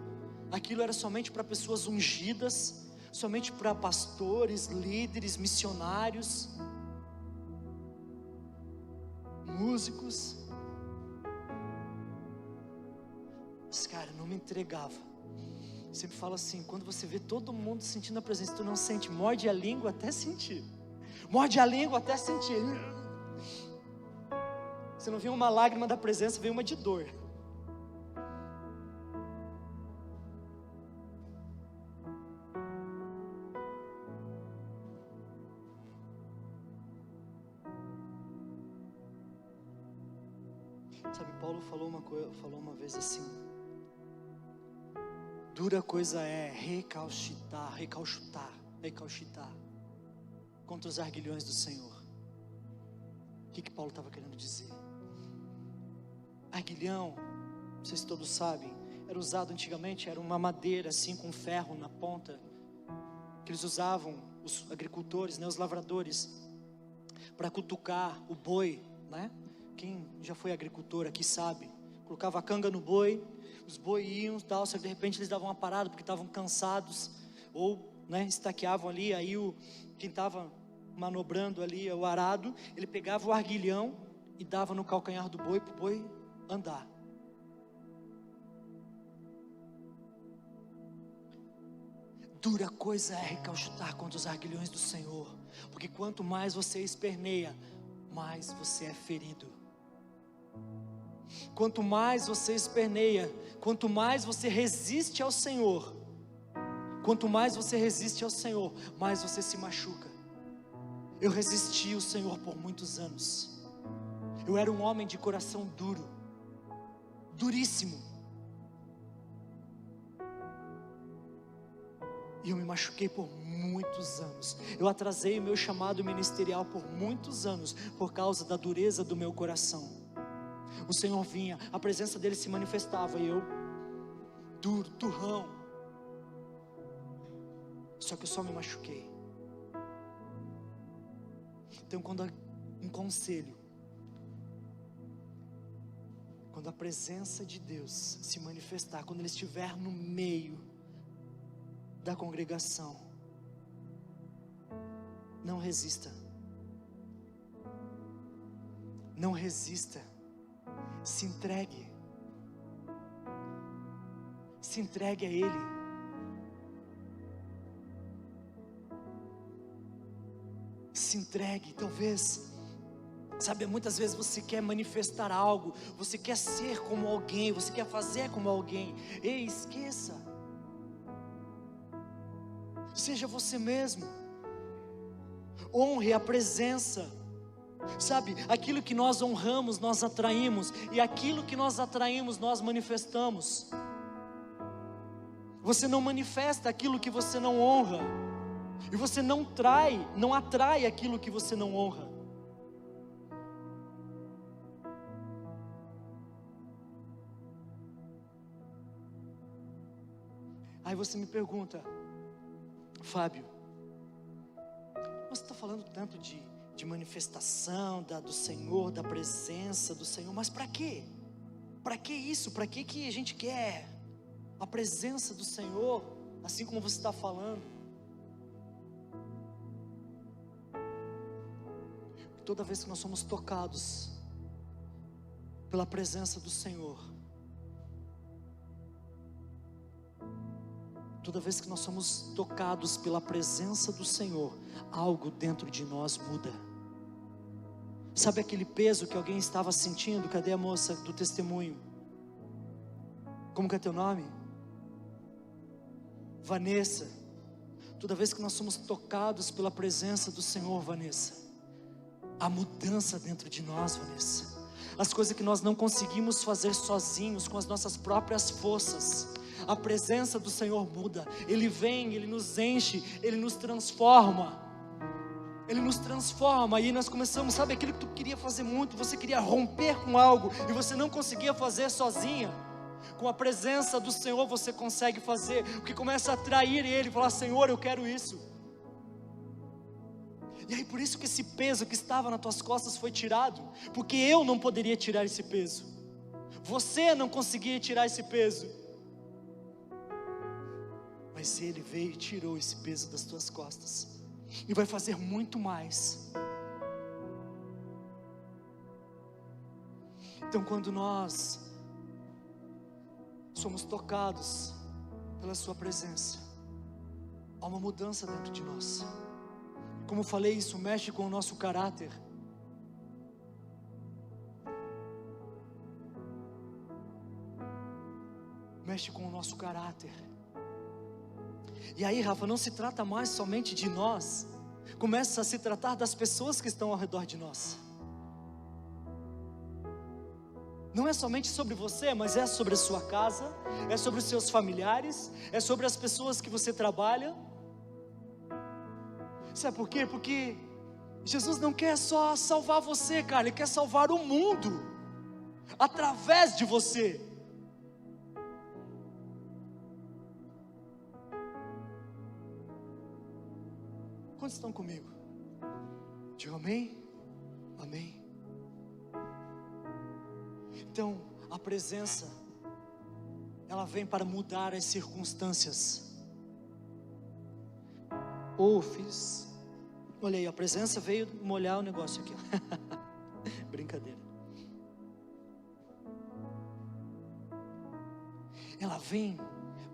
Aquilo era somente para pessoas ungidas, somente para pastores, líderes, missionários, músicos. Mas, cara, eu não me entregava. Eu sempre falo assim: quando você vê todo mundo sentindo a presença, tu não sente, morde a língua até sentir. Morde a língua até sentir. Você não vê uma lágrima da presença, vê uma de dor. Sabe, Paulo falou uma vez assim: dura coisa é recalchutar contra os arguilhões do Senhor. O que Paulo estava querendo dizer? Arguilhão, não sei se todos sabem, era usado antigamente, era uma madeira assim com ferro na ponta, que eles usavam, os agricultores, né, os lavradores, para cutucar o boi, né? Quem já foi agricultor aqui sabe, colocava a canga no boi, os boi iam e tal, só que de repente eles davam uma parada porque estavam cansados, ou, né, estaqueavam ali, aí quem estava manobrando ali o arado, ele pegava o arguilhão e dava no calcanhar do boi, para o boi andar. Dura coisa é recalchutar contra os arguilhões do Senhor, porque quanto mais você esperneia, mais você é ferido. Quanto mais você esperneia, quanto mais você resiste ao Senhor, mais você se machuca. Eu resisti ao Senhor por muitos anos. Eu era um homem de coração duro, duríssimo, e eu me machuquei por muitos anos. Eu atrasei o meu chamado ministerial por muitos anos, por causa da dureza do meu coração. O Senhor vinha, a presença dele se manifestava, e eu, duro, turrão. Só que eu só me machuquei. Então, um conselho: quando a presença de Deus se manifestar, quando Ele estiver no meio da congregação, não resista. Não resista. Se entregue. Se entregue a Ele. Se entregue. Talvez, sabe, muitas vezes você quer manifestar algo, você quer ser como alguém, você quer fazer como alguém. Ei, esqueça. Seja você mesmo. Honre a presença. Sabe, aquilo que nós honramos, nós atraímos, e aquilo que nós atraímos, nós manifestamos. Você não manifesta aquilo que você não honra, e você não atrai aquilo que você não honra. Aí você me pergunta: Fábio, você está falando tanto de manifestação do Senhor, da presença do Senhor, mas para quê? Para que isso? Para que a gente quer a presença do Senhor, assim como você está falando? Toda vez que nós somos tocados pela presença do Senhor, toda vez que nós somos tocados pela presença do Senhor, algo dentro de nós muda. Sabe aquele peso que alguém estava sentindo? Cadê a moça do testemunho? Como que é teu nome? Vanessa. Toda vez que nós somos tocados pela presença do Senhor, Vanessa, há mudança dentro de nós, Vanessa. As coisas que nós não conseguimos fazer sozinhos, com as nossas próprias forças, a presença do Senhor muda. Ele vem, Ele nos enche, Ele nos transforma. Ele nos transforma, e nós começamos, sabe aquilo que tu queria fazer muito, você queria romper com algo, e você não conseguia fazer sozinha. Com a presença do Senhor você consegue fazer, porque começa a atrair Ele, falar: Senhor, eu quero isso. E aí por isso que esse peso que estava nas tuas costas foi tirado, porque eu não poderia tirar esse peso, você não conseguia tirar esse peso, mas Ele veio e tirou esse peso das tuas costas, e vai fazer muito mais. Então, quando nós somos tocados pela sua presença, há uma mudança dentro de nós. Como eu falei, isso mexe com o nosso caráter. Mexe com o nosso caráter. E aí, Rafa, não se trata mais somente de nós, começa a se tratar das pessoas que estão ao redor de nós. Não é somente sobre você, mas é sobre a sua casa, é sobre os seus familiares, é sobre as pessoas que você trabalha. Sabe por quê? Porque Jesus não quer só salvar você, cara, Ele quer salvar o mundo através de você. Quantos estão comigo? Diga amém? Amém. Então, a presença, ela vem para mudar as circunstâncias. Filhos, olha aí, a presença veio molhar o negócio aqui. Brincadeira. Ela vem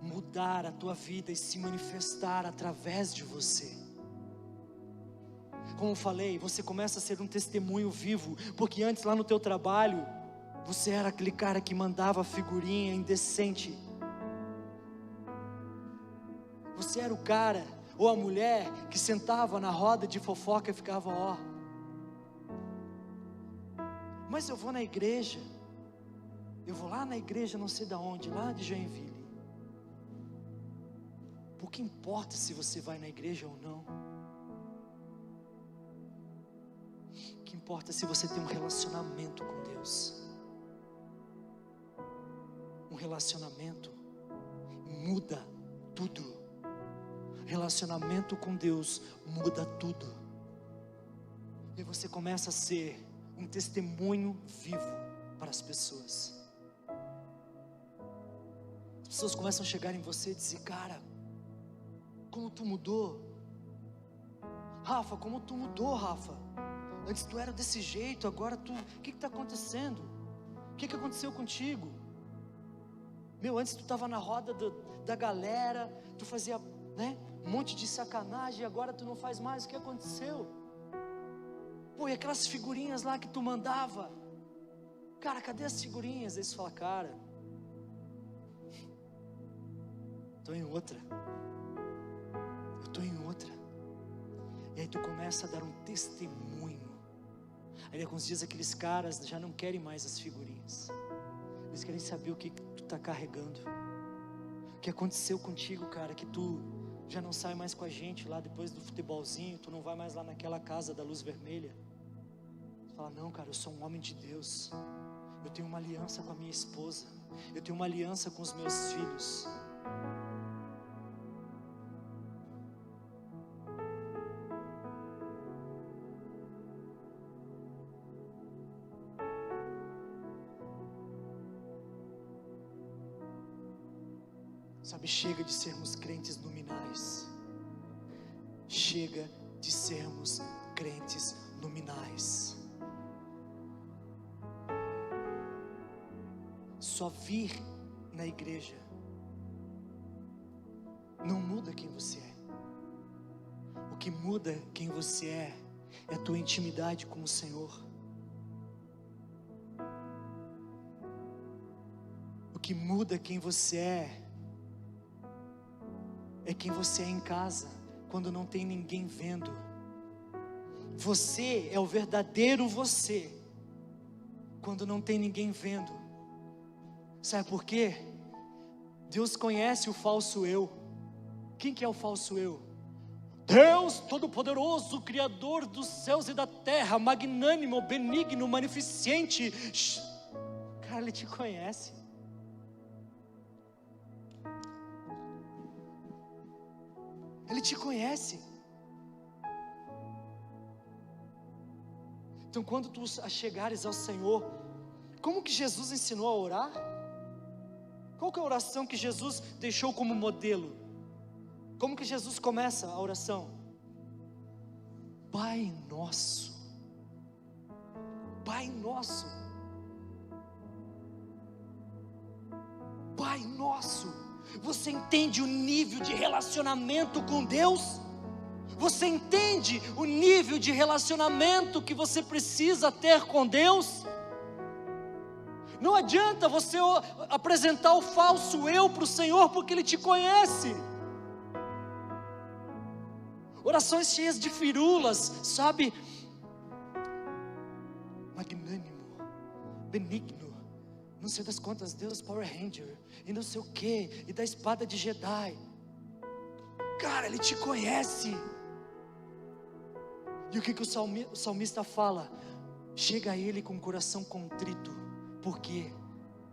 mudar a tua vida e se manifestar através de você. Como eu falei, você começa a ser um testemunho vivo, porque antes lá no teu trabalho, você era aquele cara que mandava figurinha indecente. Você era o cara ou a mulher que sentava na roda de fofoca e ficava, ó. Mas eu vou na igreja, eu vou lá na igreja não sei da onde, lá de Joinville. Pouco importa se você vai na igreja ou não. O que importa é se você tem um relacionamento com Deus. Um relacionamento muda tudo. Relacionamento com Deus muda tudo. E você começa a ser um testemunho vivo para as pessoas. As pessoas começam a chegar em você e dizer, cara, como tu mudou. Rafa, como tu mudou, Rafa. Antes tu era desse jeito, agora tu, o que está acontecendo? O que aconteceu contigo? Meu, antes tu estava na roda da galera, tu fazia, né, um monte de sacanagem, e agora tu não faz mais, o que aconteceu? Pô, e aquelas figurinhas lá que tu mandava? Cara, cadê as figurinhas? Aí você fala, cara, estou em outra. Eu estou em outra. E aí tu começa a dar um testemunho. Aí alguns dias aqueles caras já não querem mais as figurinhas. Eles querem saber o que tu está carregando. O que aconteceu contigo, cara, que tu já não sai mais com a gente lá depois do futebolzinho, tu não vai mais lá naquela casa da luz vermelha. Tu fala, não, cara, eu sou um homem de Deus. Eu tenho uma aliança com a minha esposa. Eu tenho uma aliança com os meus filhos. Sabe, chega de sermos crentes nominais. Chega de sermos crentes nominais. Só vir na igreja não muda quem você é. O que muda quem você é a tua intimidade com o Senhor. O que muda quem você é quem você é em casa, quando não tem ninguém vendo. Você é o verdadeiro você, quando não tem ninguém vendo. Sabe por quê? Deus conhece o falso eu. Quem que é o falso eu? Deus Todo-Poderoso, Criador dos céus e da terra, magnânimo, benigno, magnificente. Cara, Ele te conhece. Ele te conhece. Então quando tu chegares ao Senhor, como que Jesus ensinou a orar? Qual que é a oração que Jesus deixou como modelo? Como que Jesus começa a oração? Pai nosso. Pai nosso. Pai nosso. Você entende o nível de relacionamento com Deus? Você entende o nível de relacionamento que você precisa ter com Deus? Não adianta você apresentar o falso eu para o Senhor, porque Ele te conhece. Orações cheias de firulas, sabe? Magnânimo, benigno, não sei das quantas deuses Power Ranger, e não sei o que, e da espada de Jedi. Cara, Ele te conhece. E o que o salmista fala? Chega a Ele com o coração contrito, porque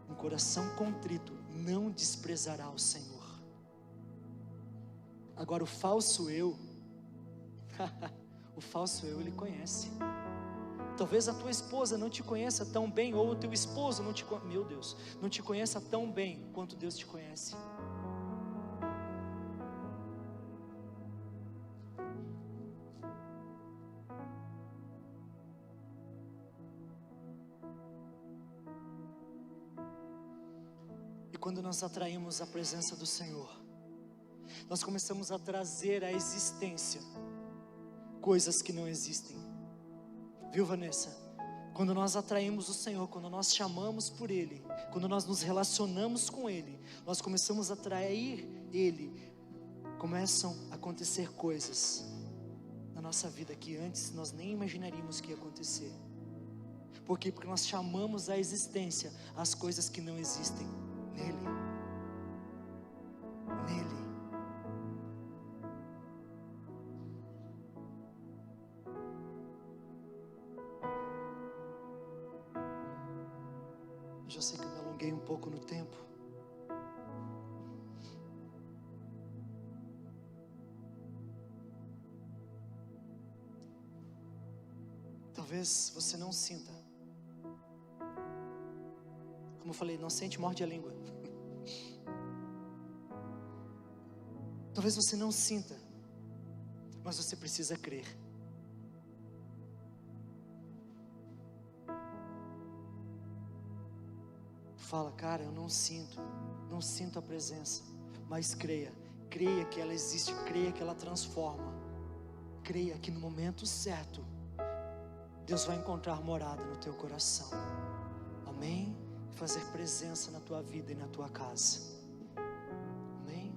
um coração contrito não desprezará o Senhor. Agora o falso eu, o falso eu Ele conhece. Talvez a tua esposa não te conheça tão bem, ou o teu esposo não te conheça tão bem quanto Deus te conhece. E quando nós atraímos a presença do Senhor, nós começamos a trazer à existência coisas que não existem. Viu, Vanessa? Quando nós atraímos o Senhor, quando nós chamamos por Ele, quando nós nos relacionamos com Ele, nós começamos a atrair Ele, começam a acontecer coisas na nossa vida que antes nós nem imaginaríamos que ia acontecer. Por quê? Porque nós chamamos à existência as coisas que não existem nele. Nele. Eu já sei que eu me alonguei um pouco no tempo. Talvez você não sinta. Como eu falei, não sente, morde a língua. Talvez você não sinta, mas você precisa crer. Fala, cara, eu não sinto a presença, mas creia que ela existe, creia que ela transforma, creia que no momento certo, Deus vai encontrar morada no teu coração, amém? Fazer presença na tua vida e na tua casa, amém?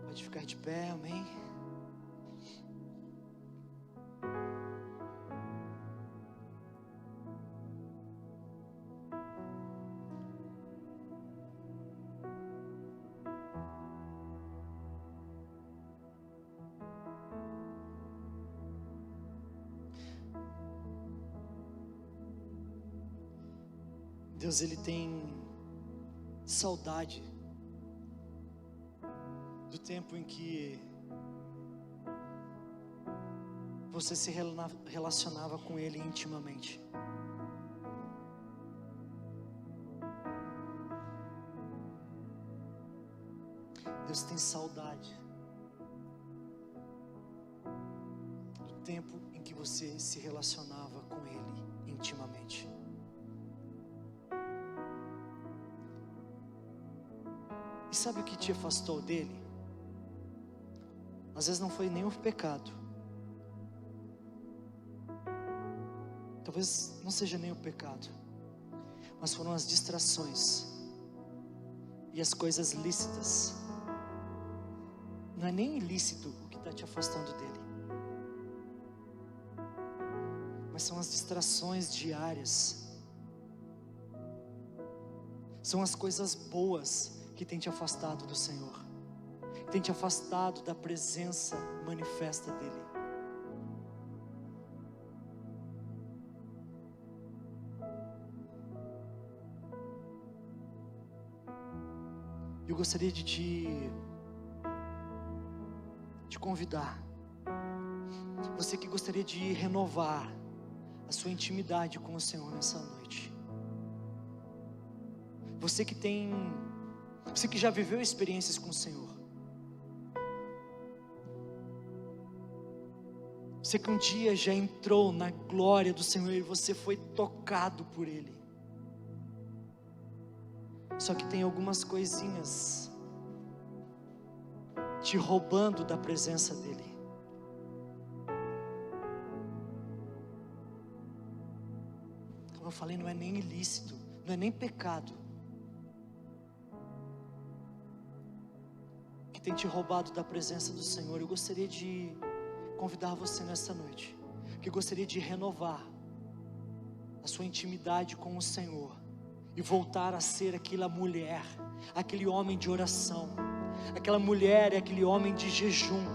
Pode ficar de pé, amém? Deus, Ele tem saudade do tempo em que você se relacionava com Ele intimamente. Deus tem saudade do tempo em que você se relacionava com Ele intimamente. E sabe o que te afastou dele? Às vezes não foi nem o pecado. Talvez não seja nem o pecado, mas foram as distrações e as coisas lícitas. Não é nem ilícito o que está te afastando dele, mas são as distrações diárias. São as coisas boas que tem te afastado do Senhor, que tem te afastado da presença manifesta dEle. Eu gostaria de te convidar, você que gostaria de renovar a sua intimidade com o Senhor nessa noite, você que já viveu experiências com o Senhor, você que um dia já entrou na glória do Senhor e você foi tocado por Ele, só que tem algumas coisinhas te roubando da presença dEle. Como eu falei, não é nem ilícito, não é nem pecado, tem te roubado da presença do Senhor. Eu gostaria de convidar você nessa noite, que gostaria de renovar a sua intimidade com o Senhor e voltar a ser aquela mulher, aquele homem de oração, aquela mulher e aquele homem de jejum,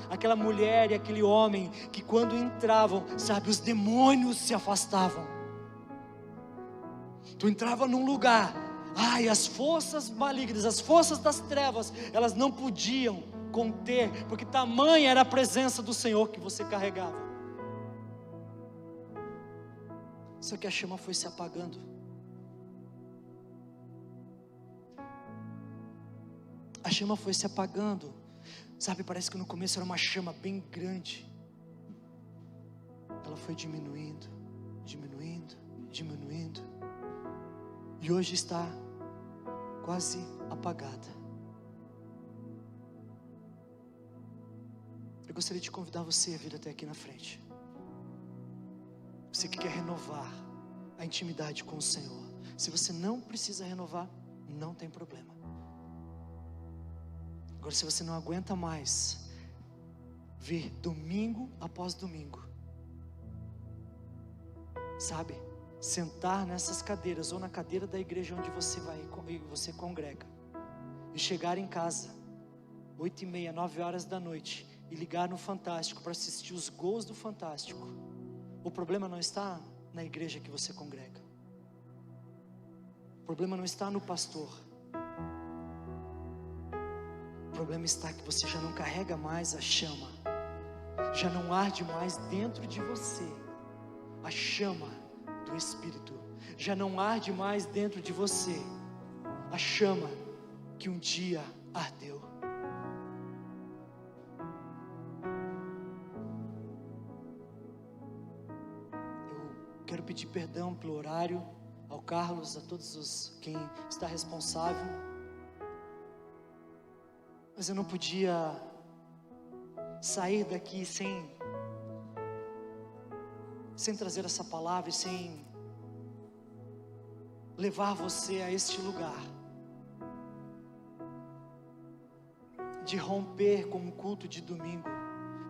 aquela mulher e aquele homem que quando entravam, sabe, os demônios se afastavam. Tu entrava num lugar, as forças malignas, as forças das trevas, elas não podiam conter, porque tamanha era a presença do Senhor que você carregava. Só que a chama foi se apagando. A chama foi se apagando. Sabe, parece que no começo era uma chama bem grande. Ela foi diminuindo, diminuindo, diminuindo. E hoje está quase apagada. Eu gostaria de convidar você a vir até aqui na frente. Você que quer renovar a intimidade com o Senhor. Se você não precisa renovar, não tem problema. Agora, se você não aguenta mais vir domingo após domingo, sabe, sentar nessas cadeiras ou na cadeira da igreja onde você vai e você congrega, e chegar em casa 8h30, 9 horas da noite e ligar no Fantástico para assistir os gols do Fantástico, o problema não está na igreja que você congrega, o problema não está no pastor, o problema está que você já não carrega mais a chama, já não arde mais dentro de você a chama do Espírito, já não arde mais dentro de você a chama que um dia ardeu. Eu quero pedir perdão pelo horário, ao Carlos, a todos quem está responsável, mas eu não podia sair daqui sem trazer essa palavra e sem levar você a este lugar de romper com o culto de domingo.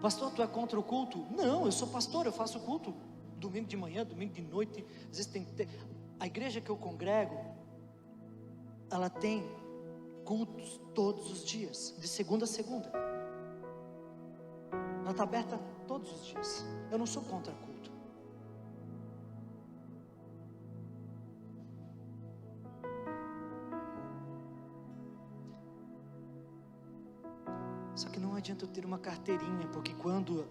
Pastor, tu é contra o culto? Não, eu sou pastor, eu faço culto domingo de manhã, domingo de noite. Às vezes a igreja que eu congrego, ela tem cultos todos os dias, de segunda a segunda. Ela está aberta todos os dias. Eu não sou contra culto. Só que não adianta eu ter uma carteirinha, porque quando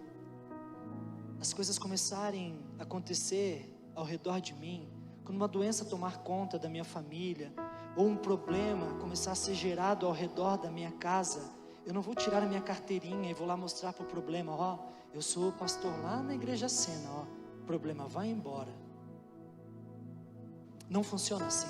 as coisas começarem a acontecer ao redor de mim, quando uma doença tomar conta da minha família, ou um problema começar a ser gerado ao redor da minha casa, eu não vou tirar a minha carteirinha e vou lá mostrar para o problema, eu sou pastor lá na igreja Sena, problema, vai embora. Não funciona assim.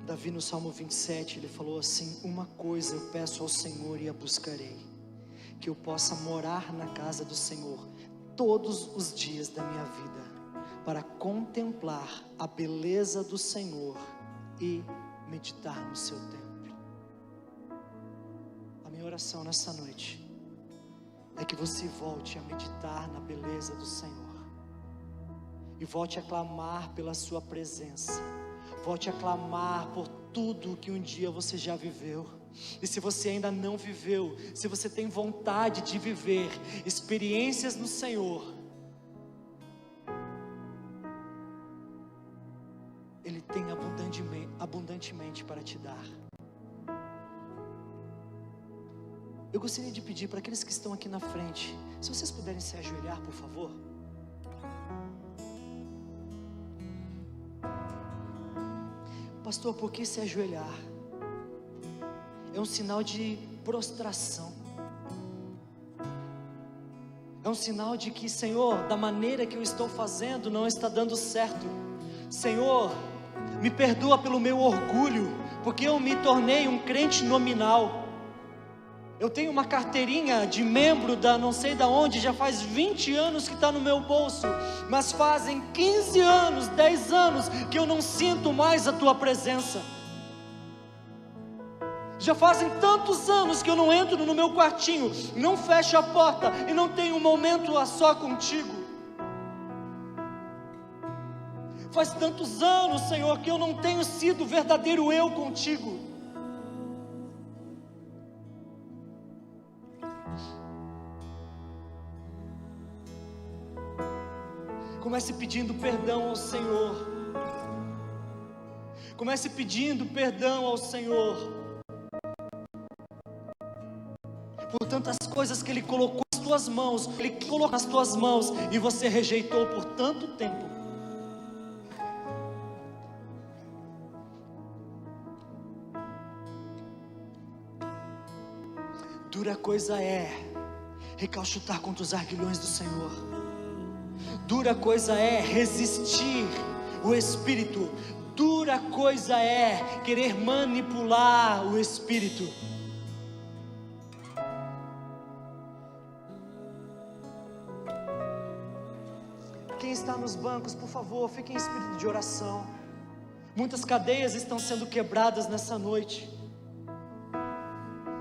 Davi no Salmo 27, ele falou assim: uma coisa eu peço ao Senhor e a buscarei, que eu possa morar na casa do Senhor todos os dias da minha vida, para contemplar a beleza do Senhor e meditar no seu templo. A minha oração nessa noite é que você volte a meditar na beleza do Senhor e volte a clamar pela sua presença. Volte a clamar por tudo que um dia você já viveu. E se você ainda não viveu, se você tem vontade de viver experiências no Senhor, Ele tem abundantemente para te dar. Eu gostaria de pedir para aqueles que estão aqui na frente, se vocês puderem se ajoelhar, por favor. Pastor, por que se ajoelhar? É um sinal de prostração. É um sinal de que, Senhor, da maneira que eu estou fazendo não está dando certo. Senhor, me perdoa pelo meu orgulho, porque eu me tornei um crente nominal. Eu tenho uma carteirinha de membro da não sei da onde, já faz 20 anos que está no meu bolso, mas fazem 15 anos, 10 anos que eu não sinto mais a tua presença. Já fazem tantos anos que eu não entro no meu quartinho, não fecho a porta e não tenho um momento a só contigo. Faz tantos anos, Senhor, que eu não tenho sido verdadeiro eu contigo. Comece pedindo perdão ao Senhor. Comece pedindo perdão ao Senhor por tantas coisas que Ele colocou nas tuas mãos, Ele colocou nas tuas mãos e você rejeitou por tanto tempo. Dura coisa é recalchutar contra os aguilhões do Senhor. Dura coisa é resistir o Espírito. Dura coisa é querer manipular o Espírito. Quem está nos bancos, por favor, fique em espírito de oração. Muitas cadeias estão sendo quebradas nessa noite.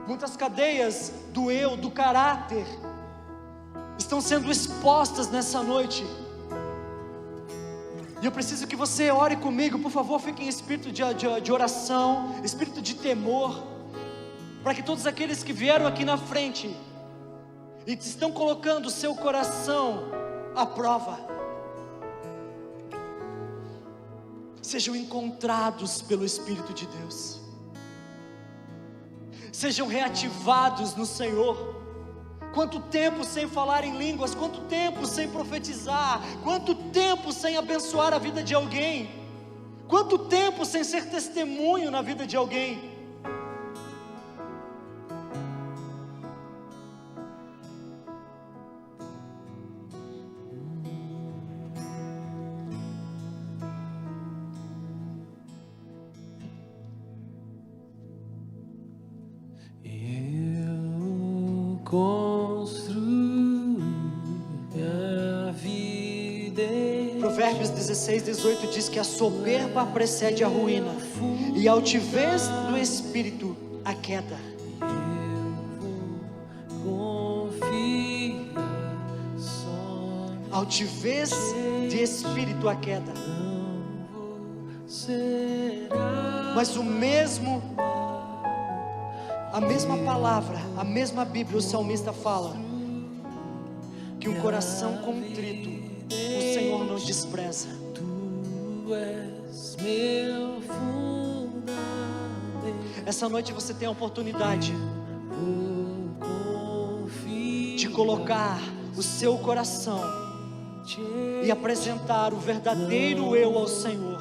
Muitas cadeias do eu, do caráter, estão sendo expostas nessa noite. E eu preciso que você ore comigo, por favor, fique em espírito de oração, espírito de temor, para que todos aqueles que vieram aqui na frente e estão colocando o seu coração à prova, sejam encontrados pelo Espírito de Deus, sejam reativados no Senhor. Quanto tempo sem falar em línguas, quanto tempo sem profetizar, quanto tempo sem abençoar a vida de alguém, quanto tempo sem ser testemunho na vida de alguém. Provérbios 16:18 diz que a soberba precede a ruína, e a altivez do espírito a queda. Altivez de espírito a queda. Mas a mesma palavra, a mesma Bíblia, o salmista fala que um coração contrito o Senhor não despreza. Essa noite você tem a oportunidade de colocar o seu coração e apresentar o verdadeiro eu ao Senhor.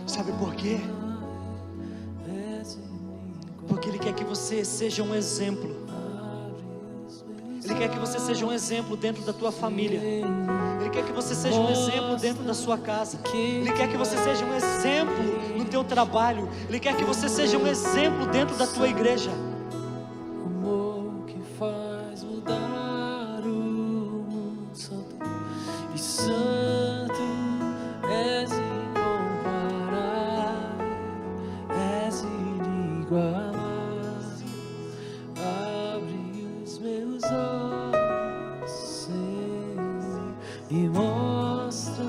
Sabe por quê? Porque Ele quer que você seja um exemplo. Ele quer que você seja um exemplo dentro da tua família. Ele quer que você seja um exemplo dentro da sua casa. Ele quer que você seja um exemplo no teu trabalho. Ele quer que você seja um exemplo dentro da tua igreja. Amor que faz mudar o mundo, santo e santo és incomparável, és inigualável. E mostra